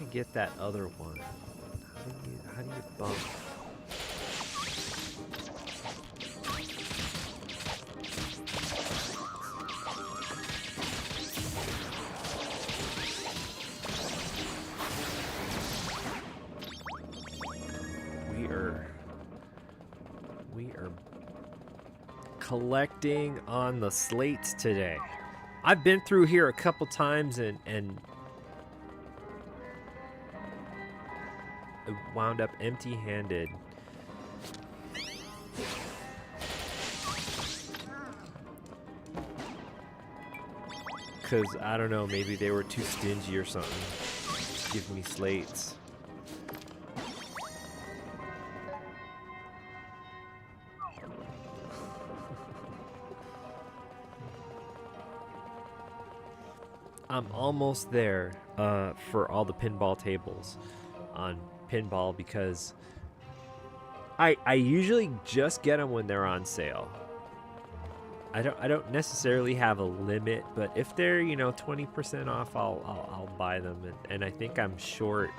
Get that other one. How do you bump? We are collecting on the slates today. I've been through here a couple times and wound up empty-handed. Because, I don't know, maybe they were too stingy or something to give me slates. I'm almost there for all the pinball tables on Pinball, because I usually just get them when they're on sale. I don't necessarily have a limit, but if they're, you know, 20% off, I'll buy them, and I think I'm short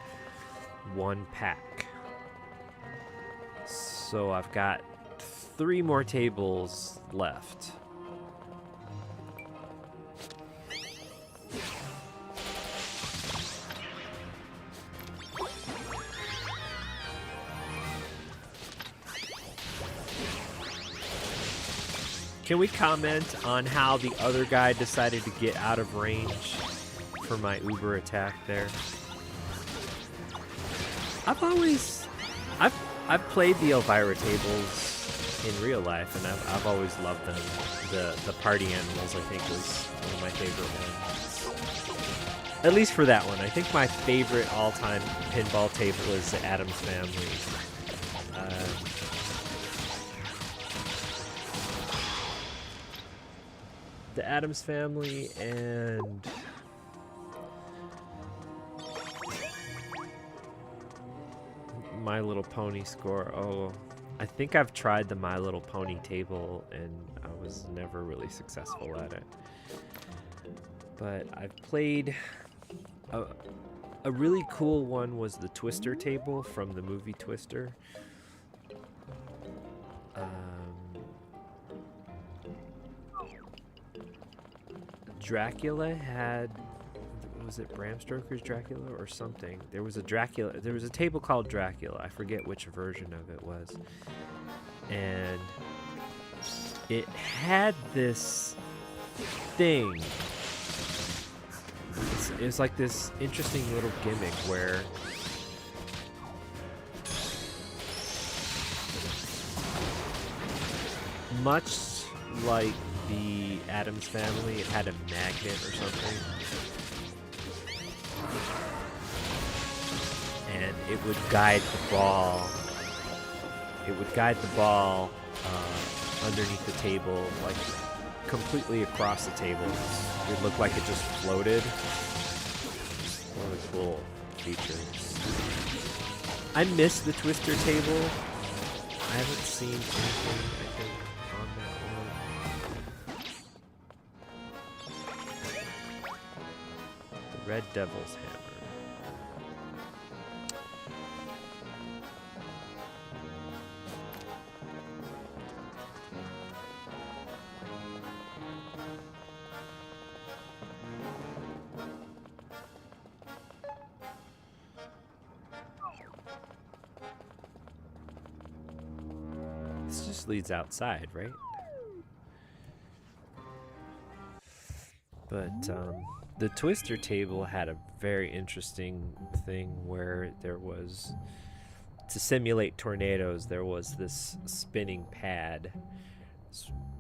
one pack. So I've got 3 more tables left. Can we comment on how the other guy decided to get out of range for my Uber attack there? I've played the Elvira tables in real life, and I've always loved them. The party animals, I think, was one of my favorite ones. At least for that one. I think my favorite all-time pinball table is the Addams Family. The Addams Family and My Little Pony score. Oh, I think I've tried the My Little Pony table and I was never really successful at it. But I've played a really cool one was the Twister table from the movie Twister. Dracula had, was it Bram Stoker's Dracula or something? There was a table called Dracula. I forget which version of it was. And it had this thing. It was like this interesting little gimmick where much like the Addams Family, it had a magnet or something. And it would guide the ball. It would guide the ball underneath the table, like completely across the table. It looked like it just floated. One of the cool features. I miss the Twister table. I haven't seen anything, I think, on that one. The Red Devil's Hammer. This just leads outside, right? But the Twister table had a very interesting thing where there was, to simulate tornadoes, there was this spinning pad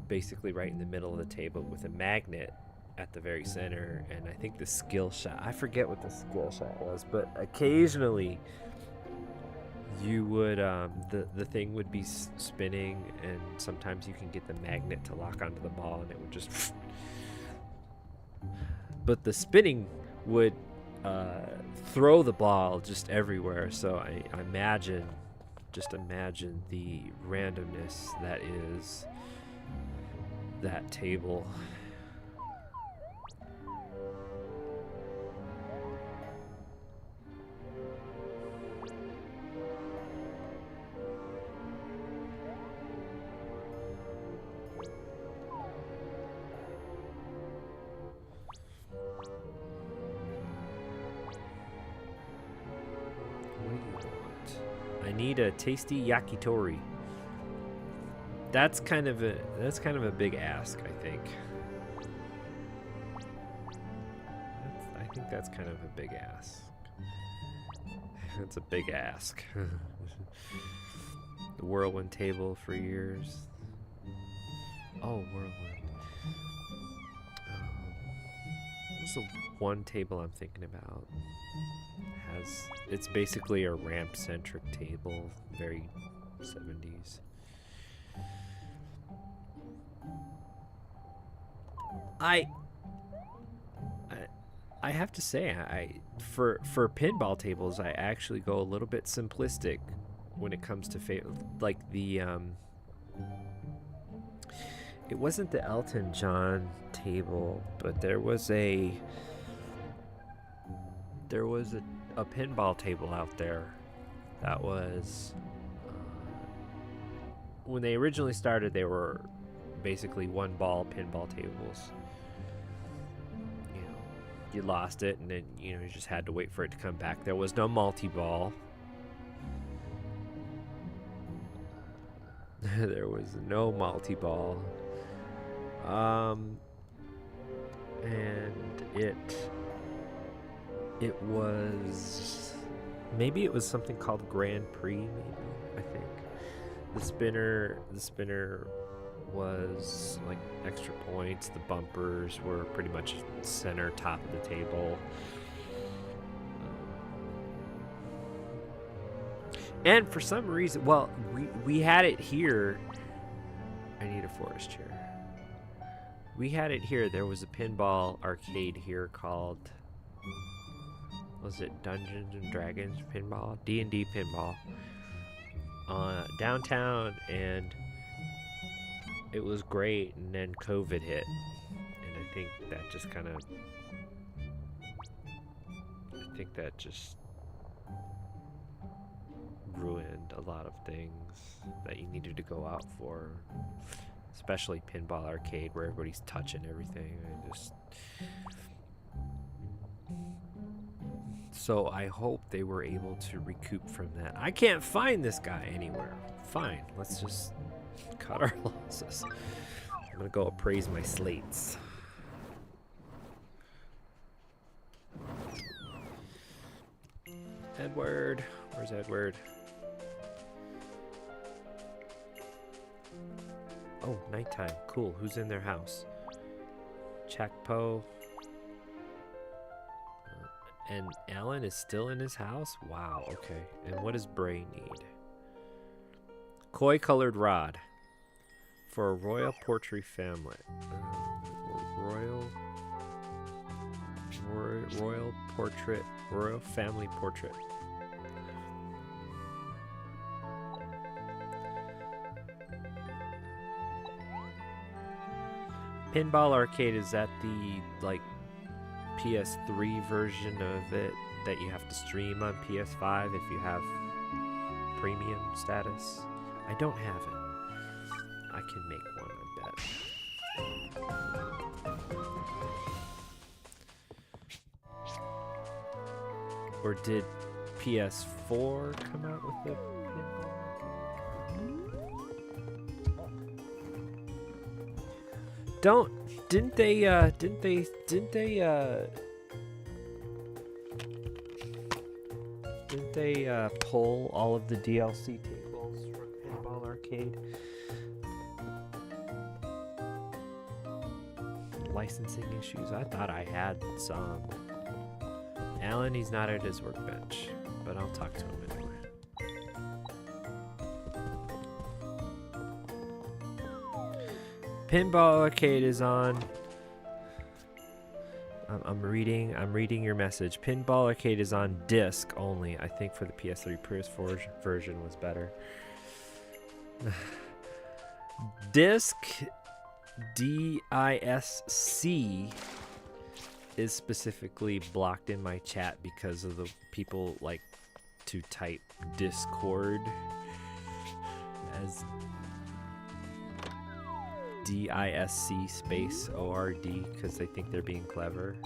basically right in the middle of the table with a magnet at the very center. And I think the skill shot, I forget what the skill shot was, but occasionally you would the thing would be spinning, and sometimes you can get the magnet to lock onto the ball and it would just but the spinning would throw the ball just everywhere. So I imagine the randomness that is that table. I need a tasty yakitori. That's kind of a big ask, I think. I think that's kind of a big ask. That's a big ask. The Whirlwind table for years. Oh, Whirlwind. What's the one table I'm thinking about? It's basically a ramp-centric table, very 70s. I have to say, for pinball tables, I actually go a little bit simplistic when it comes to like the it wasn't the Elton John table, but there was a pinball table out there that was when they originally started, they were basically one ball pinball tables. You know, you lost it and then you just had to wait for it to come back. There was no multi-ball. There was no multi-ball. And it was, maybe it was something called Grand Prix, maybe, I think. The spinner was like extra points. The bumpers were pretty much center top of the table. And for some reason, well, we had it here. I need a forest chair. We had it here. There was a pinball arcade here called, was it Dungeons and Dragons pinball? D&D pinball. Downtown, and it was great, and then COVID hit, and I think that just ruined a lot of things that you needed to go out for, especially pinball arcade where everybody's touching everything. So I hope they were able to recoup from that. I can't find this guy anywhere. Fine, let's just cut our losses. I'm gonna go appraise my slates. Edward, where's Edward? Oh, nighttime. Cool. Who's in their house? Chakpo. And Alan is still in his house? Wow, okay. And what does Bray need? Koi colored rod. For a royal portrait family. Royal portrait. Royal family portrait. Pinball Arcade, is that the like PS3 version of it that you have to stream on PS5 if you have premium status? I don't have it. I can make one, I bet. Or did PS4 come out with the pinball arcade? Didn't they pull all of the DLC tables from Pinball Arcade? Licensing issues? I thought I had some. Alan, he's not at his workbench, but I'll talk to him anyway. Pinball Arcade is on. I'm reading your message. Pinball Arcade is on disc only. I think for the PS3 PS4 version was better. Disc DISC is specifically blocked in my chat because of the people like to type Discord as DISC space ORD because they think they're being clever.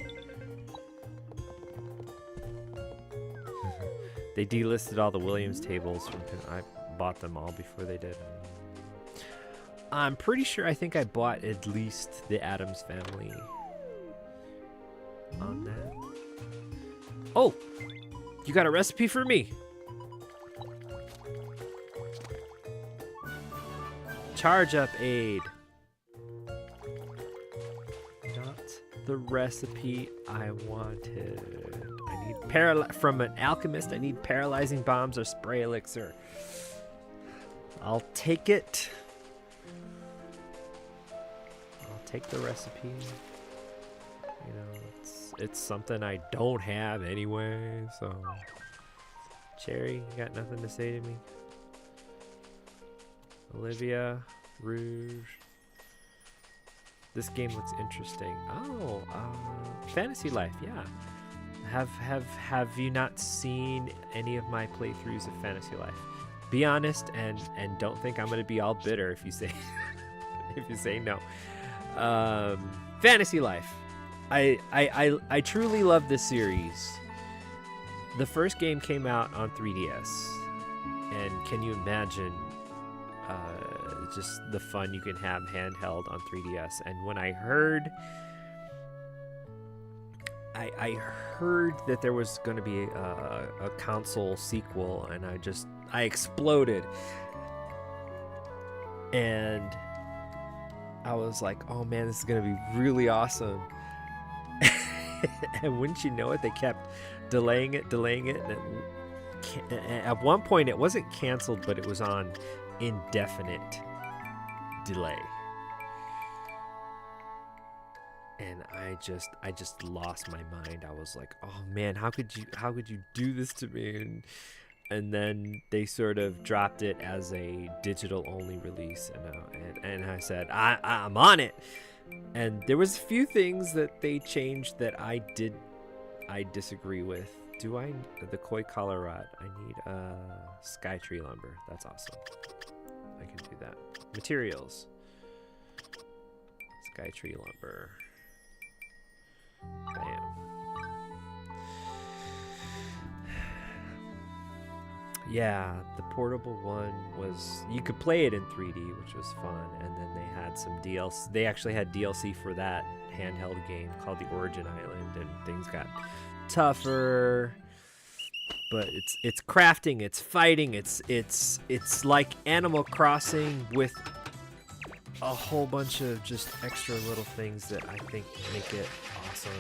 They delisted all the Williams tables from I bought them all before they did. I'm pretty sure I think I bought at least the Addams Family on that. Oh, you got a recipe for me. Charge up aid. Not the recipe I wanted. I need from an alchemist. I need paralyzing bombs or spray elixir. I'll take it. I'll take the recipe. You know, it's something I don't have anyway, so. Cherry, you got nothing to say to me? Olivia, Rouge. This game looks interesting. Oh, Fantasy Life, yeah. Have you not seen any of my playthroughs of Fantasy Life? Be honest and don't think I'm gonna be all bitter if you say if you say no. Fantasy Life. I truly love this series. The first game came out on 3DS, and can you imagine just the fun you can have handheld on 3DS? And when I heard that there was going to be a console sequel, and I exploded, and I was like, oh man, this is going to be really awesome. And wouldn't you know it, they kept delaying it, and at one point it wasn't canceled, but it was on indefinite delay. And I just lost my mind. I was like, oh man, how could you do this to me? And then they sort of dropped it as a digital only release, and I said, I'm on it. And there was a few things that they changed that I disagree with. The koi collar rod? I need sky tree lumber. That's awesome. I can do that. Materials. Sky tree lumber. Bam. Yeah, the portable one was, you could play it in 3D, which was fun, and then they had some DLC. They actually had DLC for that handheld game called the Origin Island, and things got tougher. But it's crafting, it's fighting, it's like Animal Crossing with a whole bunch of just extra little things that I think make it awesome.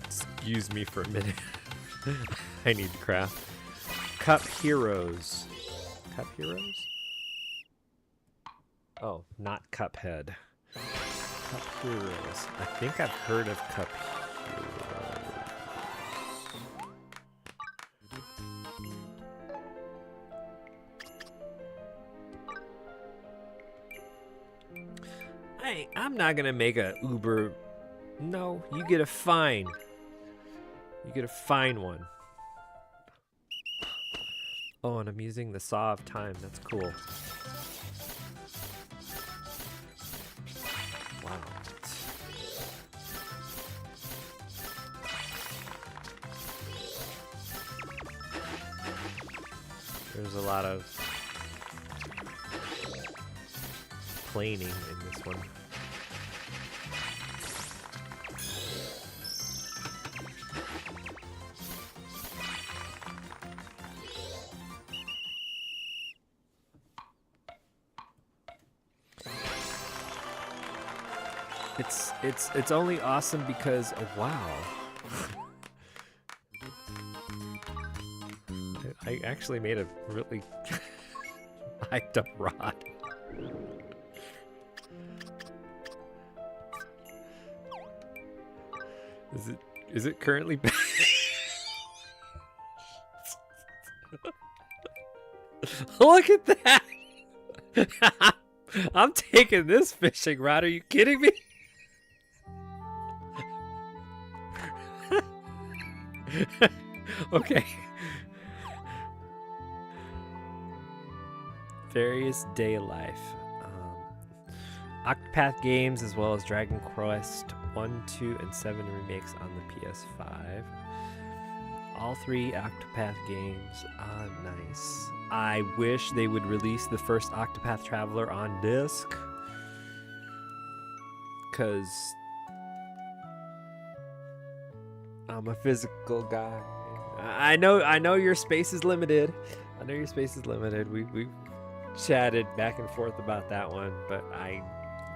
Excuse me for a minute. I need to craft. Cup Heroes. Cup Heroes? Oh, not Cuphead. Cup Heroes. I think I've heard of Cup Heroes. I'm not gonna make a Uber. No, you get a fine. You get a fine one. Oh, and I'm using the Saw of Time. That's cool. Wow. There's a lot of planing in this one. It's only awesome because wow. I actually made a really hyped up rod. Is it currently bad? Look at that! I'm taking this fishing rod. Are you kidding me? Okay. Various Day Life. Octopath games as well as Dragon Quest 1, 2, and 7 remakes on the PS5. All 3 Octopath games. Ah, nice. I wish they would release the first Octopath Traveler on disc. Because I'm a physical guy. I know your space is limited. I know your space is limited. We chatted back and forth about that one, but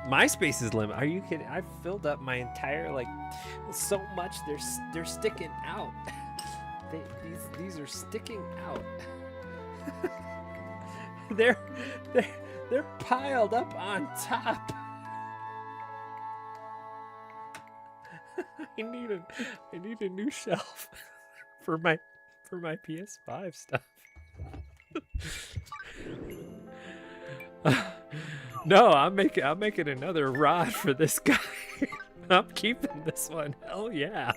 my space is limited. Are you kidding? I've filled up my entire so much they're sticking out. These are sticking out. they're piled up on top. I need a new shelf for my PS5 stuff. No, I'm making another rod for this guy. I'm keeping this one. Hell yeah.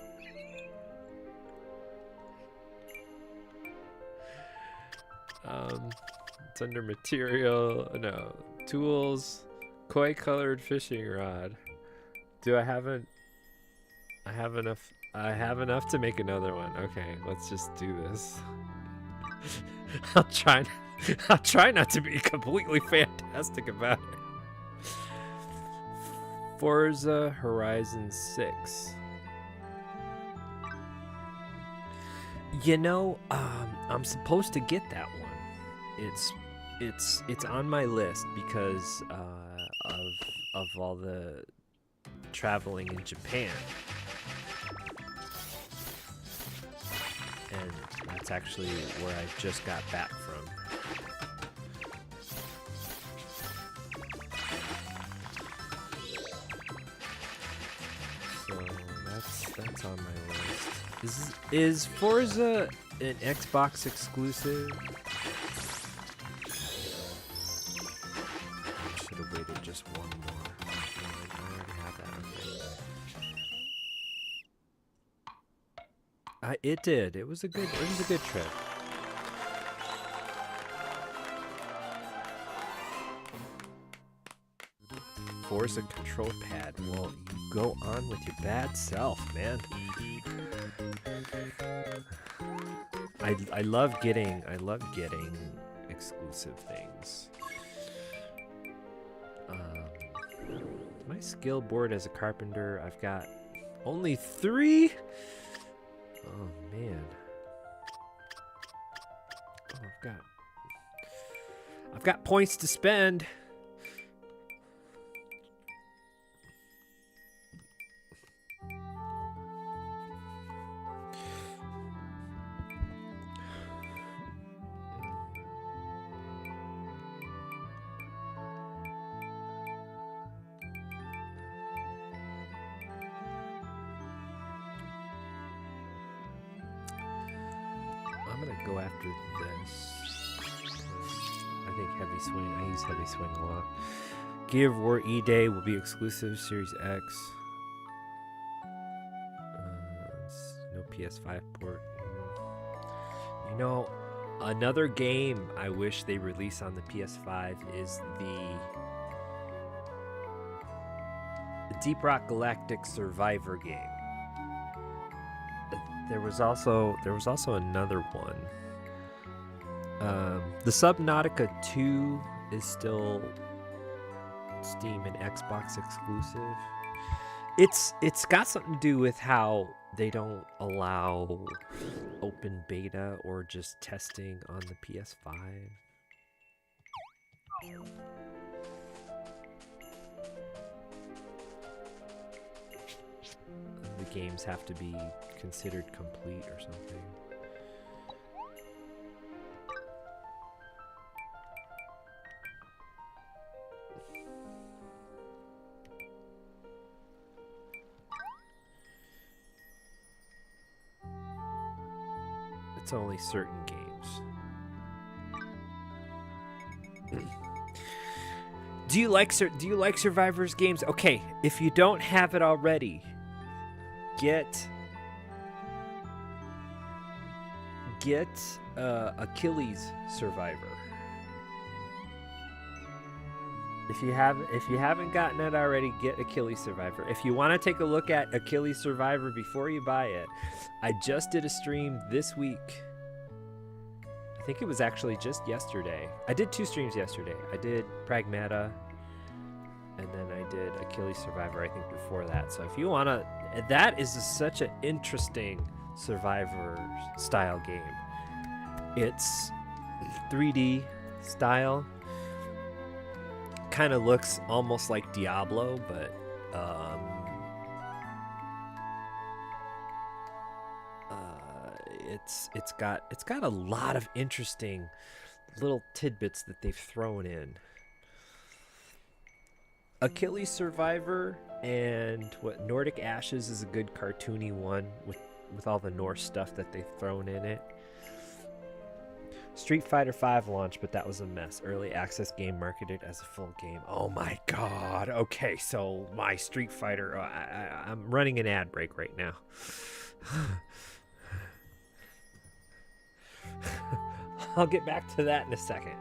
It's under material. No, tools. Koi colored fishing rod. I have enough to make another one. Okay, let's just do this. I'll try not to be completely fantastic about it. Forza Horizon 6. You know, I'm supposed to get that one. It's on my list because of all the traveling in Japan. And that's actually where I just got back from. So that's on my list. Is Forza an Xbox exclusive? Should have waited just one more. I already have that on there. It did. It was a good trip. Forza control pad. Well, you go on with your bad self, man. I love getting exclusive things. Am I skill board as a carpenter. I've got only 3. Oh man. Oh, I've got points to spend. I'm gonna go after this. I think heavy swing. I use heavy swing a lot. Gear of War E-Day will be exclusive. Series X. No PS5 port. You know, another game I wish they release on the PS5 is the Deep Rock Galactic Survivor game. There was also another one. The Subnautica 2 is still Steam and Xbox exclusive. It's got something to do with how they don't allow open beta or just testing on the PS5. The games have to be considered complete or something. It's only certain games. Do you like Survivors games? Okay, if you don't have it already, get Achilles Survivor. If you haven't gotten it already, get Achilles Survivor. If you want to take a look at Achilles Survivor before you buy it, I just did a stream this week. I think it was actually just yesterday. I did 2 streams yesterday. I did Pragmata, and then I did Achilles Survivor, I think, before that. So if you want to... That is such an interesting Survivor-style game. It's 3D style. Kind of looks almost like Diablo, but it's got a lot of interesting little tidbits that they've thrown in. Achilles Survivor and Nordic Ashes is a good cartoony one with all the Norse stuff that they've thrown in it. Street Fighter V launched, but that was a mess. Early access game marketed as a full game. Oh my god. Okay, so my Street Fighter... I'm running an ad break right now. I'll get back to that in a second.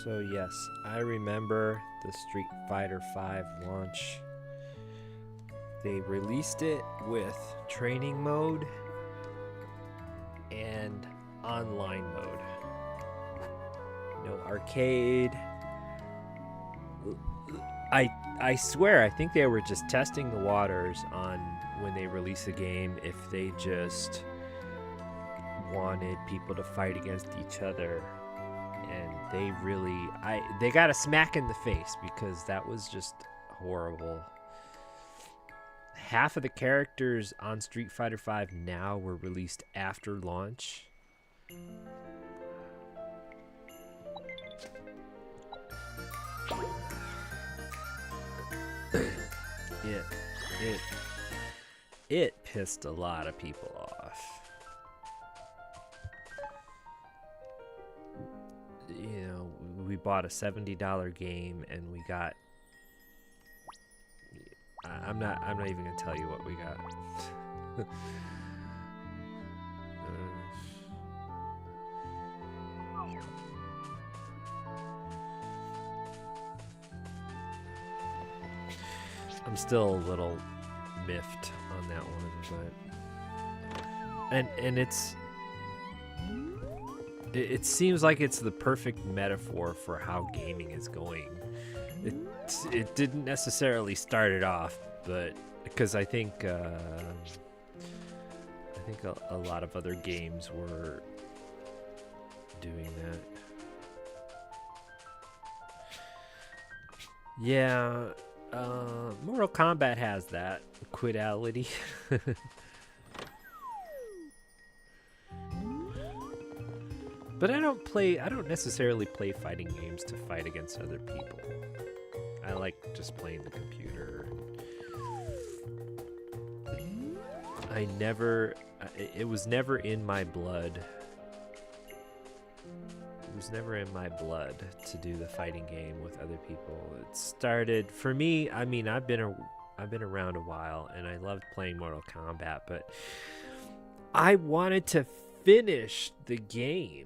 So yes, I remember the Street Fighter 5 launch. They released it with training mode and online mode. No arcade. I swear, I think they were just testing the waters on when they release a game if they just wanted people to fight against each other. And they got a smack in the face because that was just horrible. Half of the characters on Street Fighter 5 now were released after launch. It pissed a lot of people off. You know, we bought a $70 game and we got. I'm not even gonna tell you what we got. I'm still a little miffed on that one, but it seems like it's the perfect metaphor for how gaming is going. It didn't necessarily start it off, but because I think a lot of other games were doing that. Yeah, Mortal Kombat has that quidality. But I don't necessarily play fighting games to fight against other people. I like just playing the computer. It was never in my blood. It was never in my blood to do the fighting game with other people. It started, for me, I mean, I've been around a while and I loved playing Mortal Kombat, but I wanted to finish the game.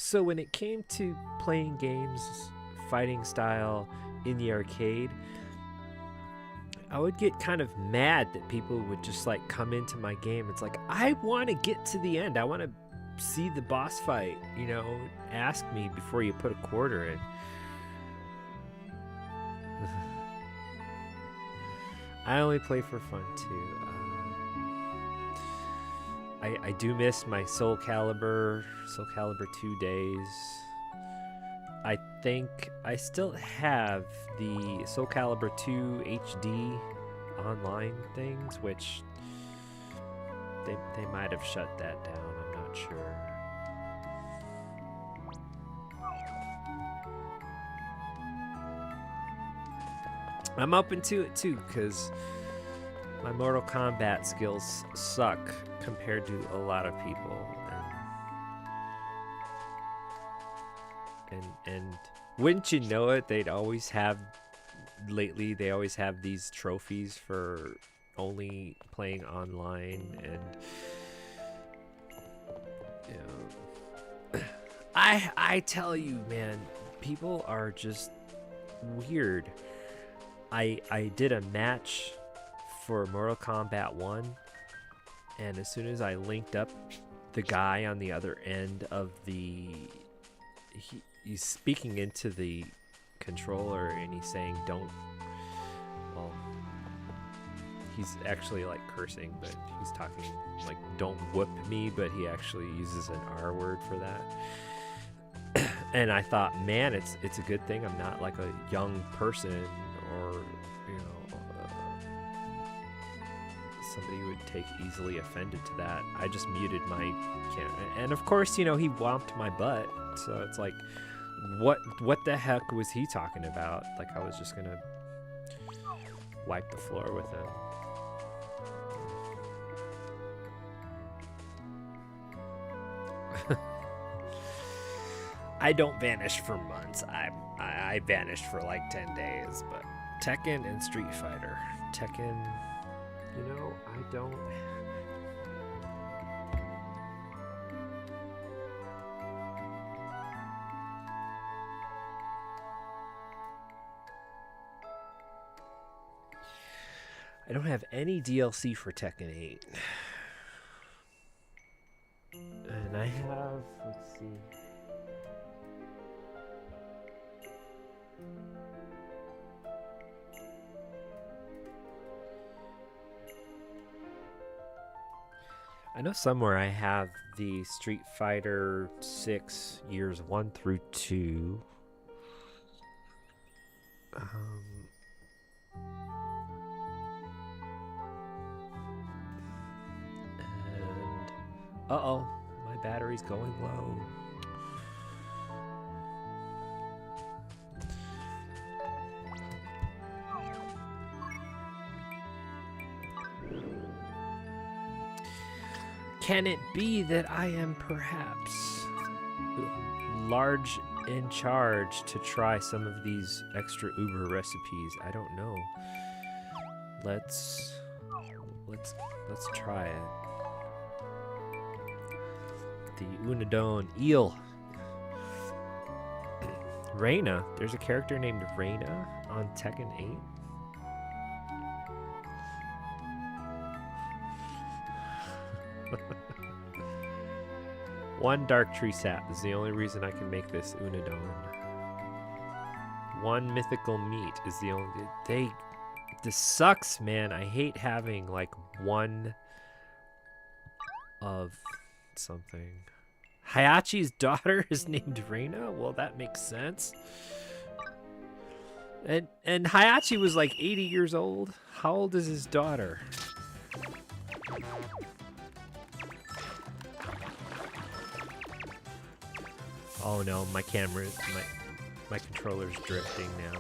So when it came to playing games, fighting style in the arcade, I would get kind of mad that people would just like come into my game. It's like, I want to get to the end. I want to see the boss fight, you know, ask me before you put a quarter in. I only play for fun too. I do miss my Soul Calibur 2 days. I think I still have the Soul Calibur 2 HD online things, which they might have shut that down. I'm not sure. I'm open to it too, because my Mortal Kombat skills suck compared to a lot of people, and wouldn't you know it, they always have these trophies for only playing online, and you know, I tell you, man, people are just weird. I did a match for Mortal Kombat 1, and as soon as I linked up the guy on the other end of he's speaking into the controller and he's saying he's actually like cursing, but he's talking like don't whoop me, but he actually uses an R word for that. And I thought, man, it's a good thing I'm not like a young person, or somebody would take easily offended to that. I just muted my camera, and of course, he whomped my butt. So it's like, what the heck was he talking about? Like, I was just gonna wipe the floor with him. I don't vanish for months. I vanished for like 10 days, but Tekken and Street Fighter. Tekken, I don't. I don't have any DLC for Tekken 8. And I have, let's see. I know somewhere I have the Street Fighter 6 years 1 through 2. And uh-oh, my battery's going low. Can it be that I am perhaps large in charge to try some of these extra Uber recipes? I don't know. Let's try it. The Unadon eel. Reina. There's a character named Reina on Tekken 8. One dark tree sap is the only reason I can make this Unadon. One mythical meat is the only... This sucks, man. I hate having, like, one of something. Hayachi's daughter is named Reina? Well, that makes sense. And Hayachi was, like, 80 years old. How old is his daughter? Oh no, my camera, my controller's drifting now.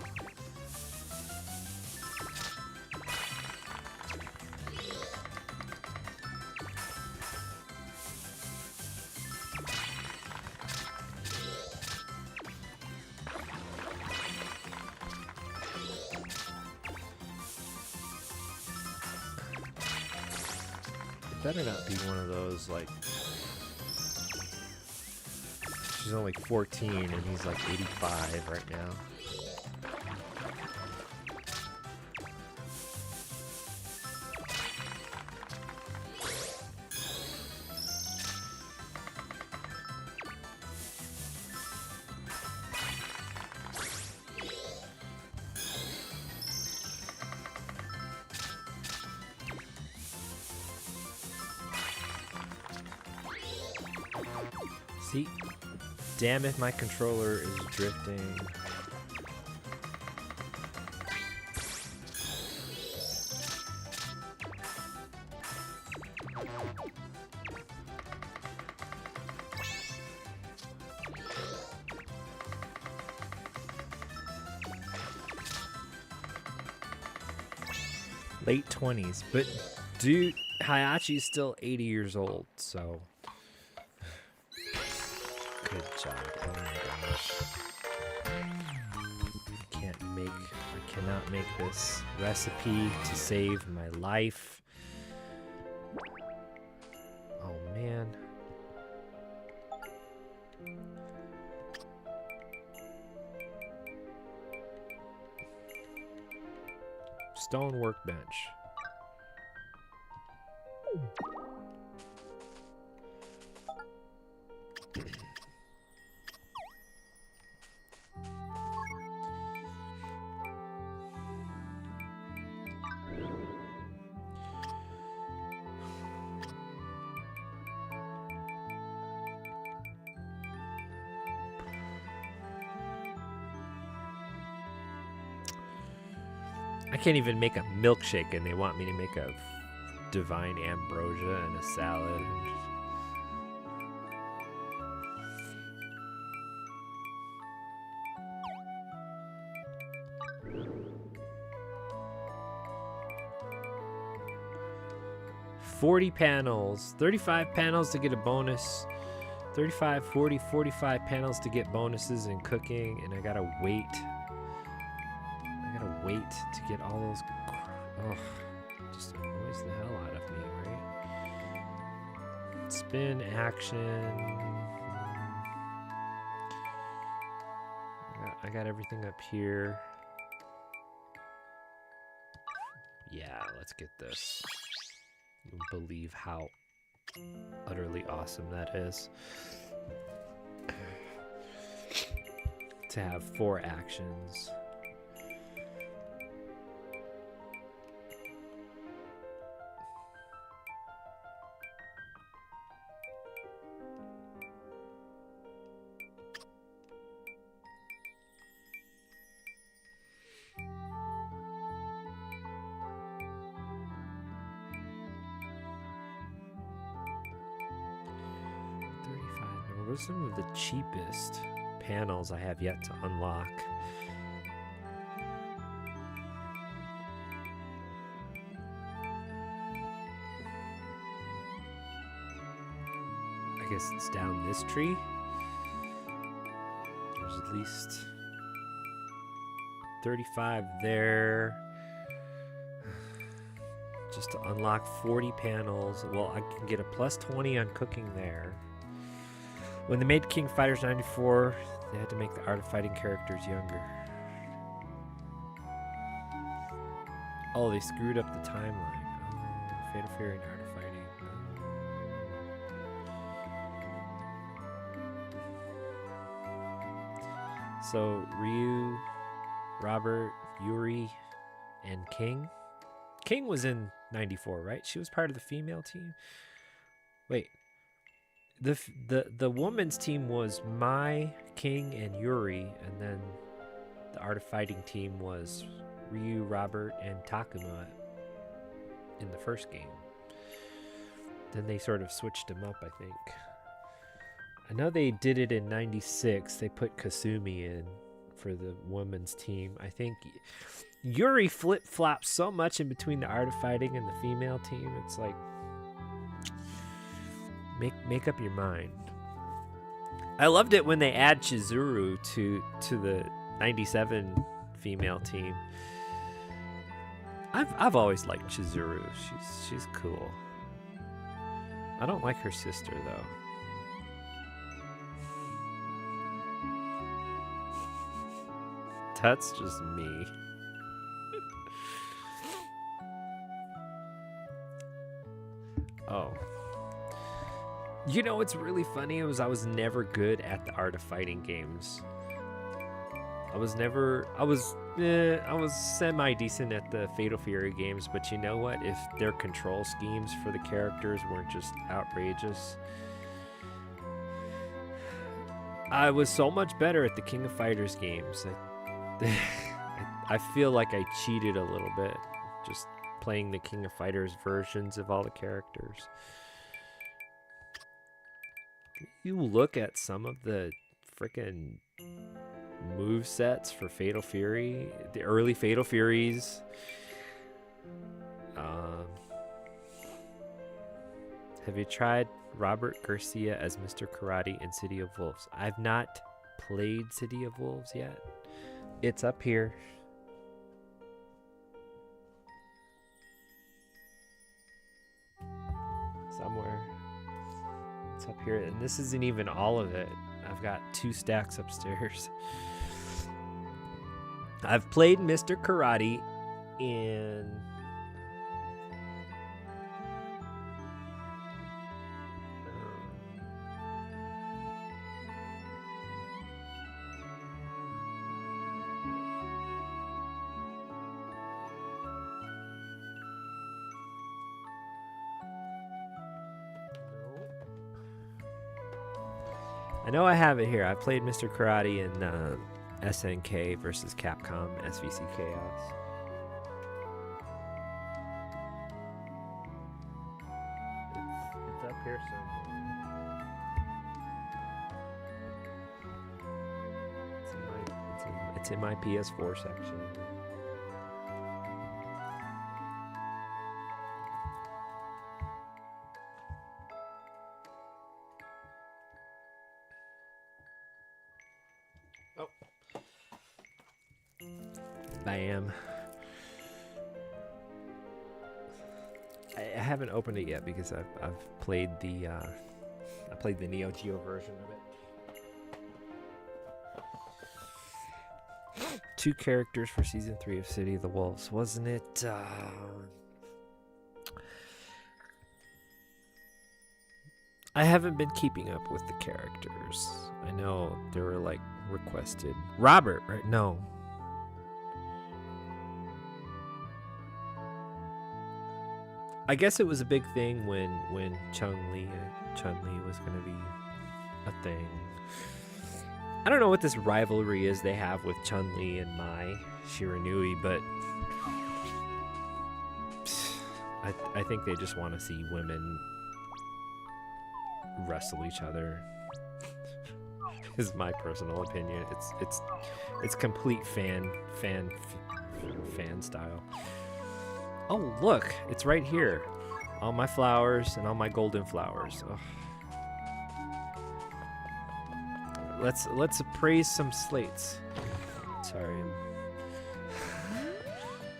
It better not be one of those, like... She's only 14 and he's like 85 right now. See? Damn it, my controller is drifting. Late 20s, but dude, Hayachi's still 80 years old, so... Good job. Oh my gosh. I cannot make this recipe to save my life. Oh man. Stone workbench. I can't even make a milkshake and they want me to make a divine ambrosia and a salad. 40 panels, 35 panels to get a bonus, 35, 40, 45 panels to get bonuses in cooking, and I gotta wait. To get all those. Oh, just annoys the hell out of me, right? Spin, action. I got everything up here. Yeah, let's get this. You won't believe how utterly awesome that is. To have 4 actions. What are some of the cheapest panels I have yet to unlock? I guess it's down this tree. There's at least 35 there. Just to unlock 40 panels. Well, I can get a plus 20 on cooking there. When they made King Fighters 94, they had to make the Art of Fighting characters younger. Oh, they screwed up the timeline. Oh, Fatal Fury and Art of Fighting. So, Ryu, Robert, Yuri, and King. King was in 94, right? She was part of the female team. Wait. The women's team was Mai, King, and Yuri, and then the Art of Fighting team was Ryu, Robert, and Takuma in the first game. Then they sort of switched them up, I think. I know they did it in 96. They put Kasumi in for the women's team. I think Yuri flip-flops so much in between the Art of Fighting and the female team. It's like, Make up your mind. I loved it when they add Chizuru to the 97 female team. I've always liked Chizuru. She's cool. I don't like her sister though. That's just me. Oh. You know what's really funny was I was never good at the Art of Fighting games. I was semi-decent at the Fatal Fury games, but you know what? If their control schemes for the characters weren't just outrageous, I was so much better at the King of Fighters games. I feel like I cheated a little bit just playing the King of Fighters versions of all the characters. You look at some of the freaking move sets for Fatal Fury, the early Fatal Furies. Have you tried Robert Garcia as Mr. Karate in City of Wolves? I've not played City of Wolves yet. It's up here. Somewhere. It's up here, and this isn't even all of it. I've got 2 stacks upstairs. I've played Mr. Karate in I know I have it here. I played Mr. Karate in SNK versus Capcom SVC Chaos. It's up here somewhere. It's in my PS4 section. Bam. I haven't opened it yet because I've played the Neo Geo version of it. 2 characters for season 3 of City of the Wolves, wasn't it? I haven't been keeping up with the characters. I know they were like requested. Robert, right? No. I guess it was a big thing when Chun-Li was going to be a thing. I don't know what this rivalry is they have with Chun-Li and Mai Shiranui, but I think they just want to see women wrestle each other. Is my personal opinion. It's complete fan style. Oh, look, it's right here. All my flowers and all my golden flowers. Ugh. Let's appraise some slates. Sorry,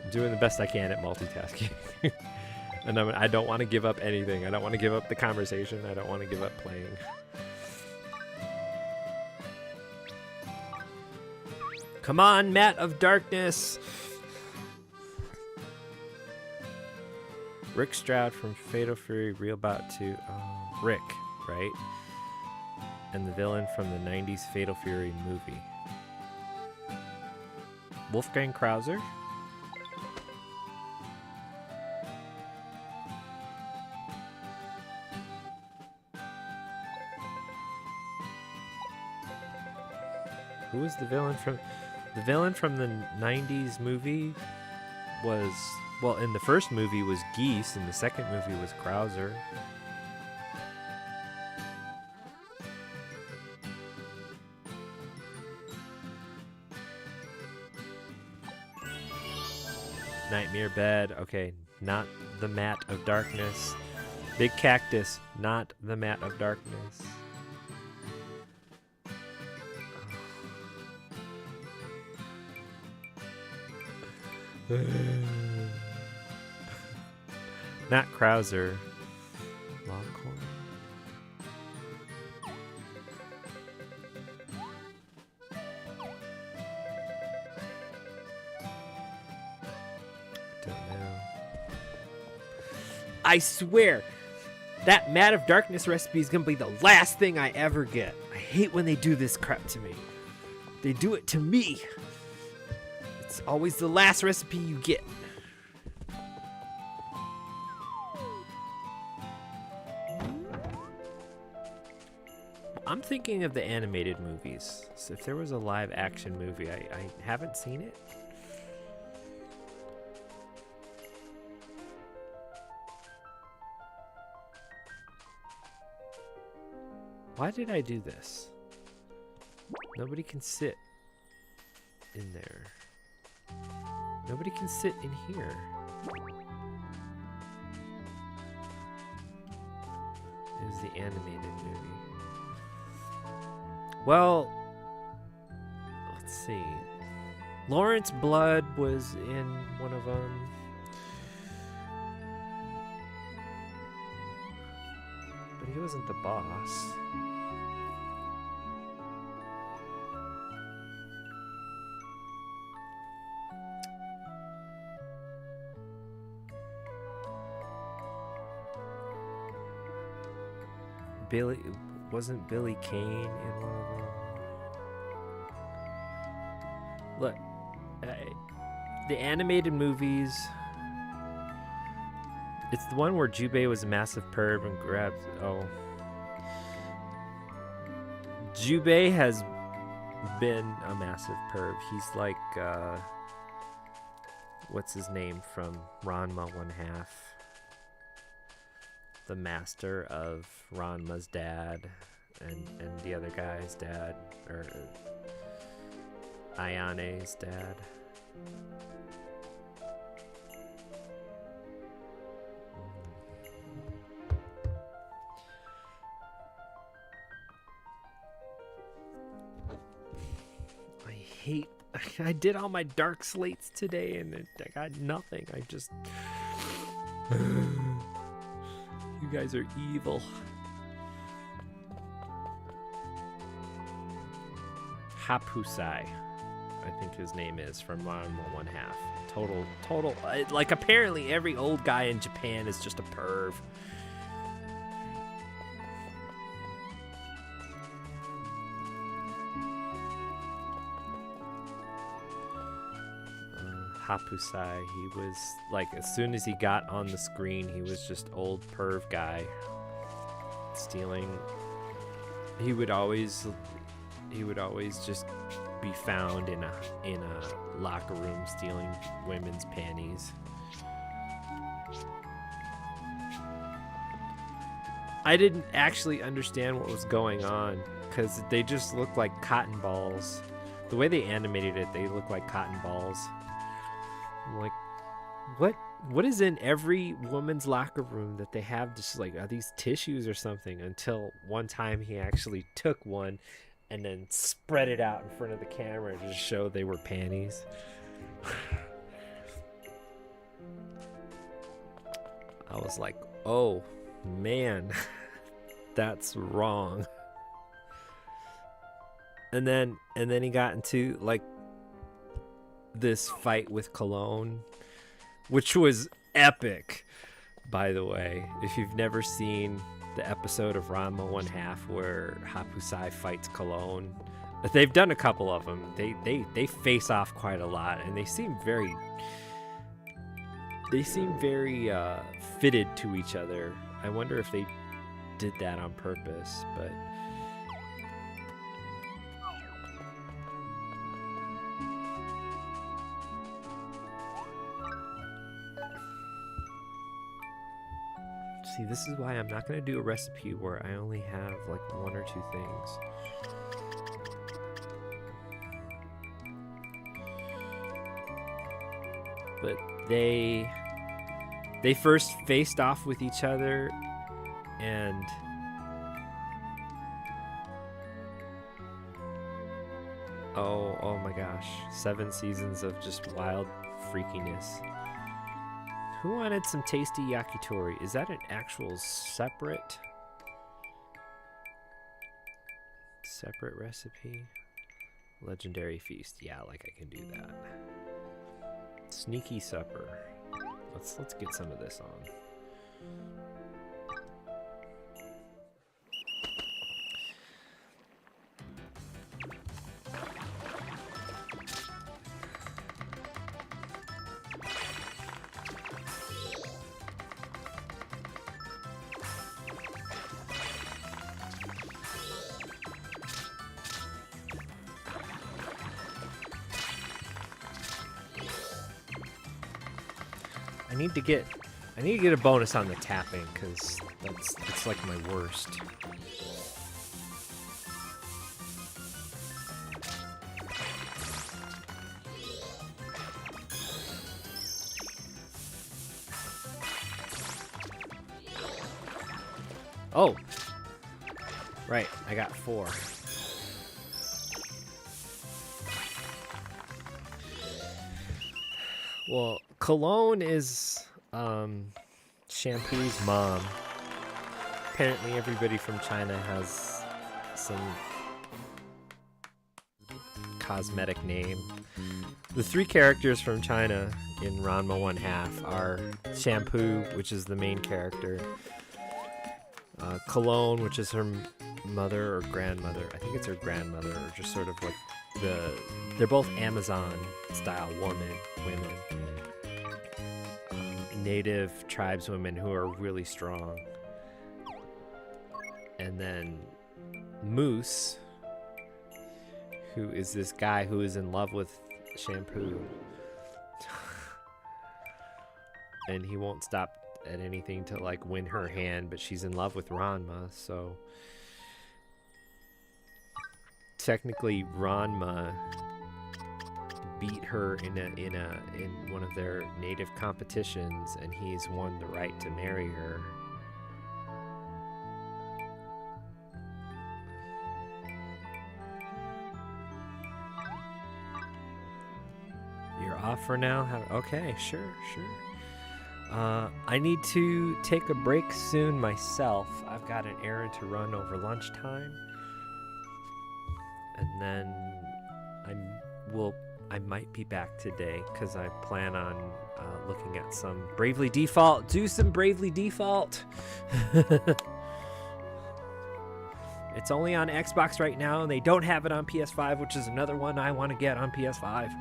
I'm doing the best I can at multitasking. And I don't want to give up anything. I don't want to give up the conversation. I don't want to give up playing. Come on, Mat of Darkness. Rick Stroud from Fatal Fury, Real Bout 2. Rick, right? And the villain from the 90s Fatal Fury movie. Wolfgang Krauser? Who was the villain from... The villain from the 90s movie was... Well, in the first movie was Geese, and the second movie was Krauser. Nightmare Bed, okay, not the Mat of Darkness. Big Cactus, not the Mat of Darkness. Not Krauser. Longhorn. Don't know. I swear, that Mat of Darkness recipe is gonna be the last thing I ever get. I hate when they do this crap to me. They do it to me. It's always the last recipe you get. I'm thinking of the animated movies. So if there was a live action movie, I haven't seen it. Why did I do this? Nobody can sit in there. Nobody can sit in here. It was the animated movie. Well, let's see. Lawrence Blood was in one of them. But he wasn't the boss. Wasn't Billy Kane in one of them? Look, the animated movies. It's the one where Jubei was a massive perv and grabbed. Oh, Jubei has been a massive perv. He's like, what's his name from Ranma 1/2? The master of Ranma's dad and the other guy's dad, or Ayane's dad. I did all my dark slates today and I got nothing. I just... You guys are evil. Hapusai, I think his name is from Ranma 1/2. Total. Like, apparently every old guy in Japan is just a perv. Hapusai, he was like, as soon as he got on the screen, he was just old perv guy stealing. He would always just be found in a locker room stealing women's panties. I didn't actually understand what was going on because they just looked like cotton balls. The way they animated it, they look like cotton balls. I'm like, what is in every woman's locker room that they have just like, are these tissues or something? Until one time he actually took one and then spread it out in front of the camera to show they were panties. I was like, oh man, that's wrong. And then he got into like this fight with Cologne, which was epic, by the way. If you've never seen the episode of Ranma 1/2 where Hapusai fights Cologne, they've done a couple of them. They face off quite a lot, and they seem very fitted to each other. I wonder if they did that on purpose, but see, this is why I'm not going to do a recipe where I only have like one or two things. But they first faced off with each other, and oh my gosh, 7 seasons of just wild freakiness. Who wanted some tasty yakitori? Is that an actual separate recipe? Legendary feast. Yeah, like I can do that. Sneaky supper. Let's get some of this on. I need to get a bonus on the tapping, because it's like my worst. Oh! Right, I got 4. Well, Cologne is Shampoo's mom. Apparently everybody from China has some cosmetic name. The 3 characters from China in Ranma 1/2 are Shampoo, which is the main character, Cologne, which is her mother or grandmother. I think it's her grandmother, or just sort of like they're both Amazon style women. Native tribeswomen who are really strong. And then Moose, who is this guy who is in love with Shampoo. And he won't stop at anything to like win her hand, but she's in love with Ranma, so technically Ranma beat her in one of their native competitions, and he's won the right to marry her. You're off for now? Okay, sure. I need to take a break soon myself. I've got an errand to run over lunchtime, and then I might be back today because I plan on looking at some Bravely Default. Do some Bravely Default. It's only on Xbox right now, and they don't have it on PS5, which is another one I want to get on PS5.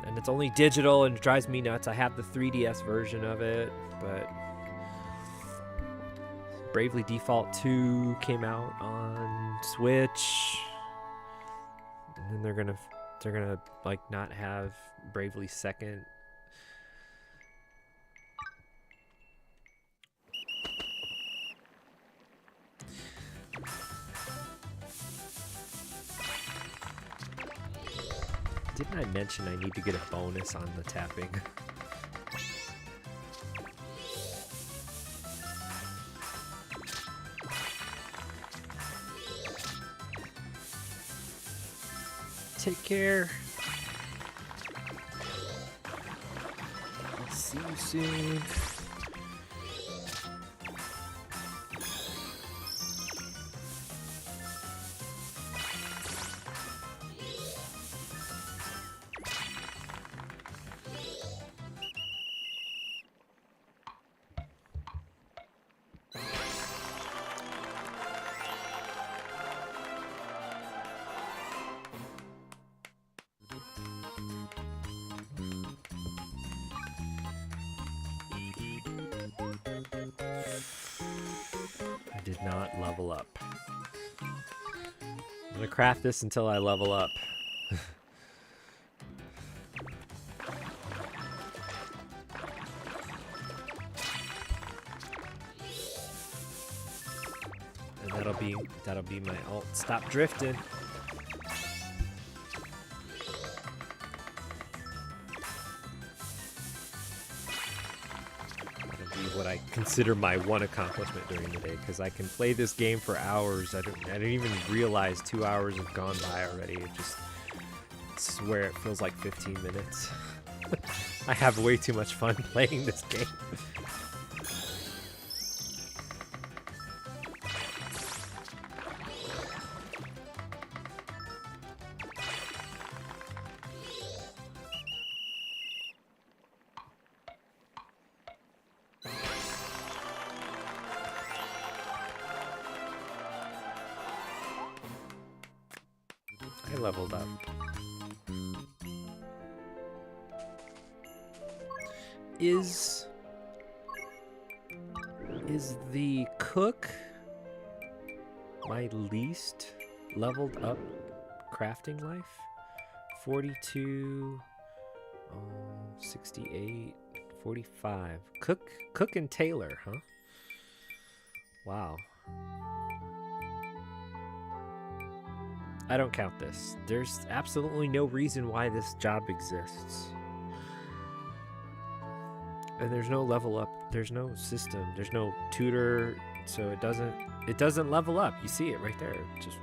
And it's only digital, and it drives me nuts. I have the 3DS version of it, but Bravely Default 2 came out on Switch, and then they're gonna like not have Bravely Second. Didn't I mention I need to get a bonus on the tapping? Take care. I'll see you soon. Did not level up. I'm gonna craft this until I level up. And that'll be my ult. Stop drifting. What I consider my one accomplishment during the day, because I can play this game for hours. I didn't even realize 2 hours have gone by already. I swear it feels like 15 minutes. I have way too much fun playing this game. I leveled up. Is the cook my least leveled up crafting life? 42, 68, 45. Cook and Taylor, huh? Wow. I don't count this. There's absolutely no reason why this job exists. And there's no level up. There's no system. There's no tutor, so it doesn't level up. You see it right there. Just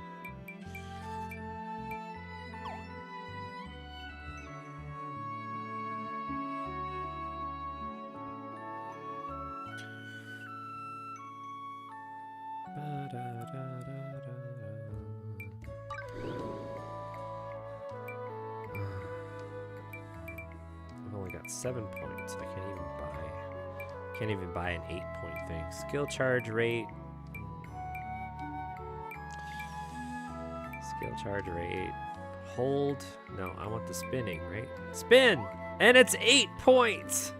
I've only got 7 points. I can't even buy an 8-point thing. Skill charge rate. Skill charge rate. Hold. No, I want the spinning, right? Spin! And it's 8 points!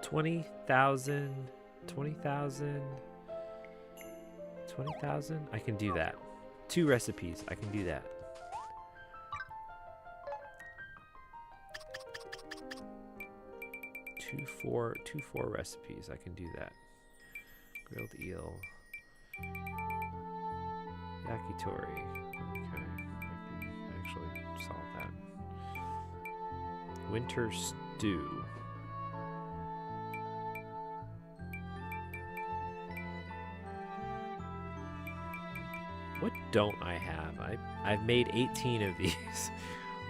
$20,000. I can do that. 2 recipes. I can do that. Two four recipes. I can do that. Grilled eel. Yakitori. Okay. I can actually solve that. Winter stew. What don't I have? I've made 18 of these.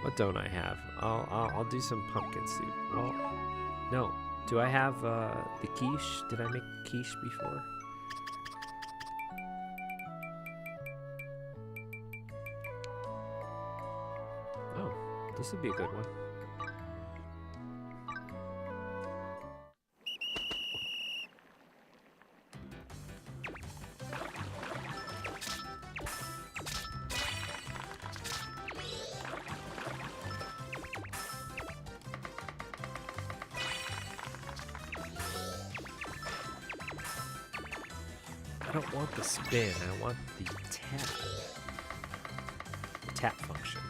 What don't I have? I'll do some pumpkin soup. Well, no. Do I have the quiche? Did I make quiche before? Oh, this would be a good one. I don't want the spin, I want the tap. The tap function.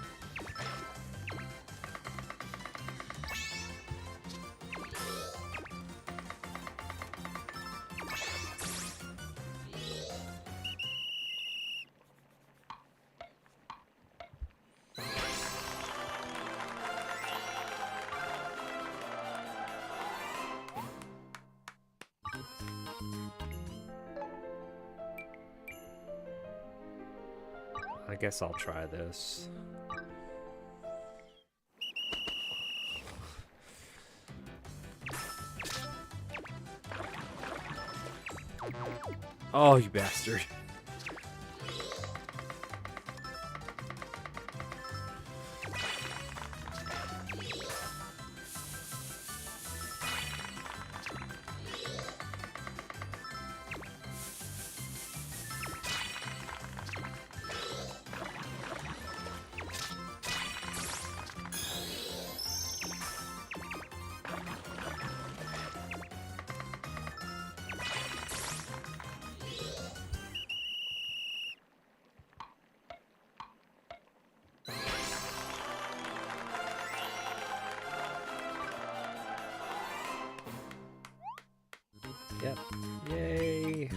I guess I'll try this. Oh, you bastard. Yep. Yay.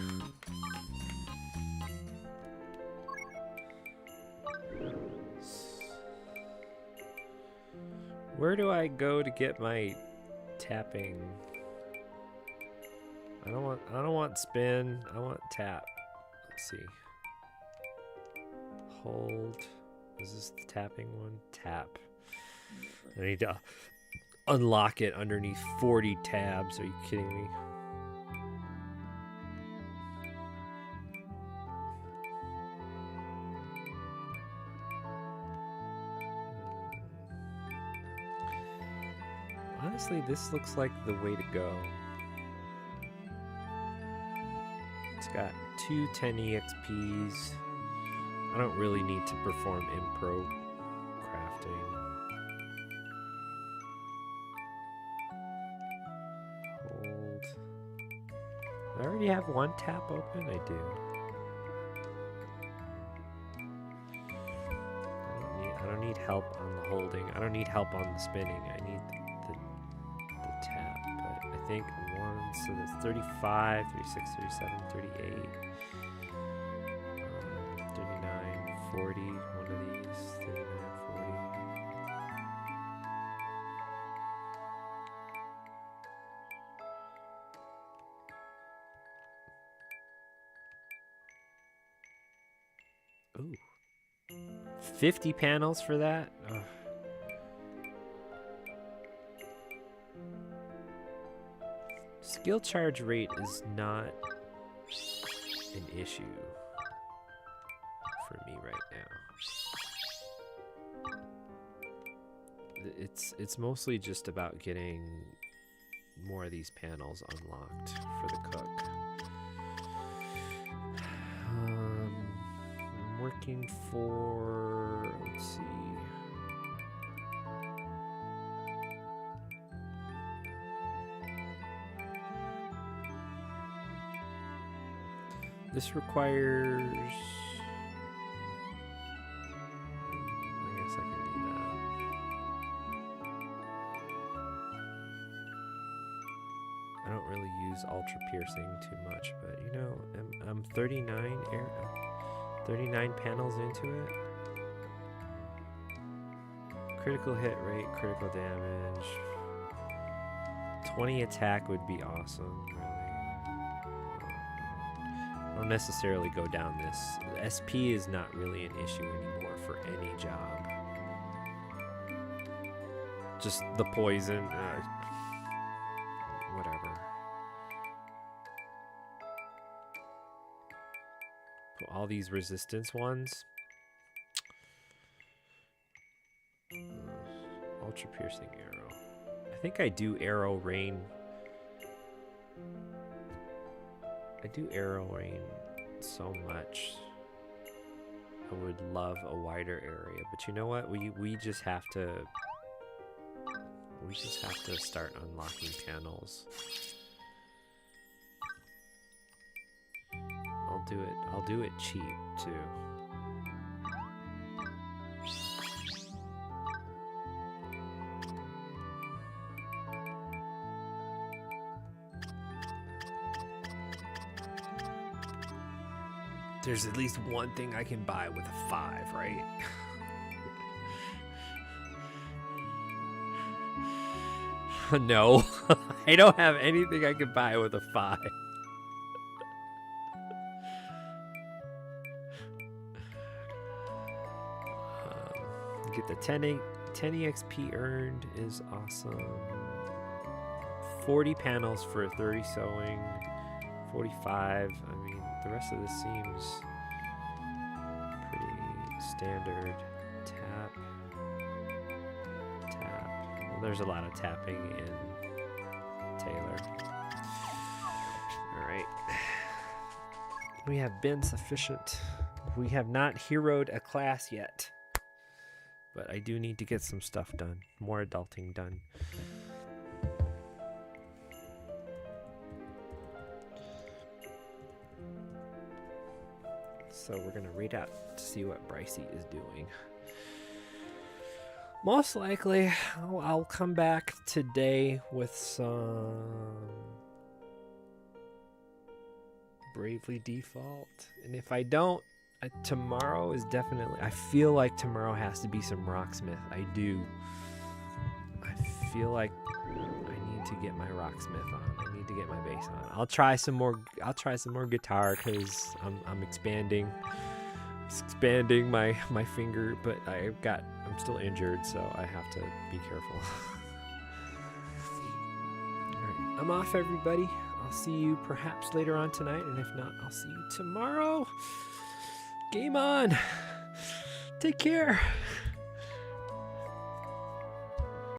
Where do I go to get my tapping? I don't want spin. I want tap. Let's see. Hold. Is this the tapping one? Tap. I need to unlock it underneath 40 tabs. Are you kidding me? Honestly, this looks like the way to go. It's got 2 10 EXPs. I don't really need to perform impro crafting. Hold. I already have one tap open? I do. I don't need help on the holding. I don't need help on the spinning. I need the tap. But I think one, so that's 35, 36, 37, 38. 40, one of these, 39, 40. Ooh. 50 panels for that? Ugh. Skill charge rate is not an issue for me right now. It's mostly just about getting more of these panels unlocked for the cook. I'm working for, let's see. This requires, I guess I can do that. I don't really use ultra piercing too much, but you know, I'm 39 panels into it. Critical hit rate, critical damage. 20 attack would be awesome, really. I don't necessarily go down this. SP is not really an issue anymore for any job. Just the poison, whatever. All these resistance ones. Ultra piercing arrow. I think I do arrow rain. I do arrow rain so much. I would love a wider area, but you know what? We just have to start unlocking panels. I'll do it cheap too. There's at least one thing I can buy with a 5, right? No, I don't have anything I can buy with a 5. Get the 10 EXP earned is awesome. 40 panels for 30 sewing. 45. I mean, the rest of this seems pretty standard. Tap. Well, there's a lot of tapping in Taylor. Alright. We have been sufficient. We have not heroed a class yet. But I do need to get some stuff done. More adulting done. So we're going to read out to see what Brycey is doing. Most likely, I'll come back today with some Bravely Default. And if I don't, tomorrow is definitely... I feel like tomorrow has to be some Rocksmith. I do. I feel like I need to get my Rocksmith on. I need to get my bass on. I'll try some more guitar because I'm expanding my finger, but I'm still injured, so I have to be careful. Alright, I'm off, everybody. I'll see you perhaps later on tonight, and if not, I'll see you tomorrow. Game on. Take care.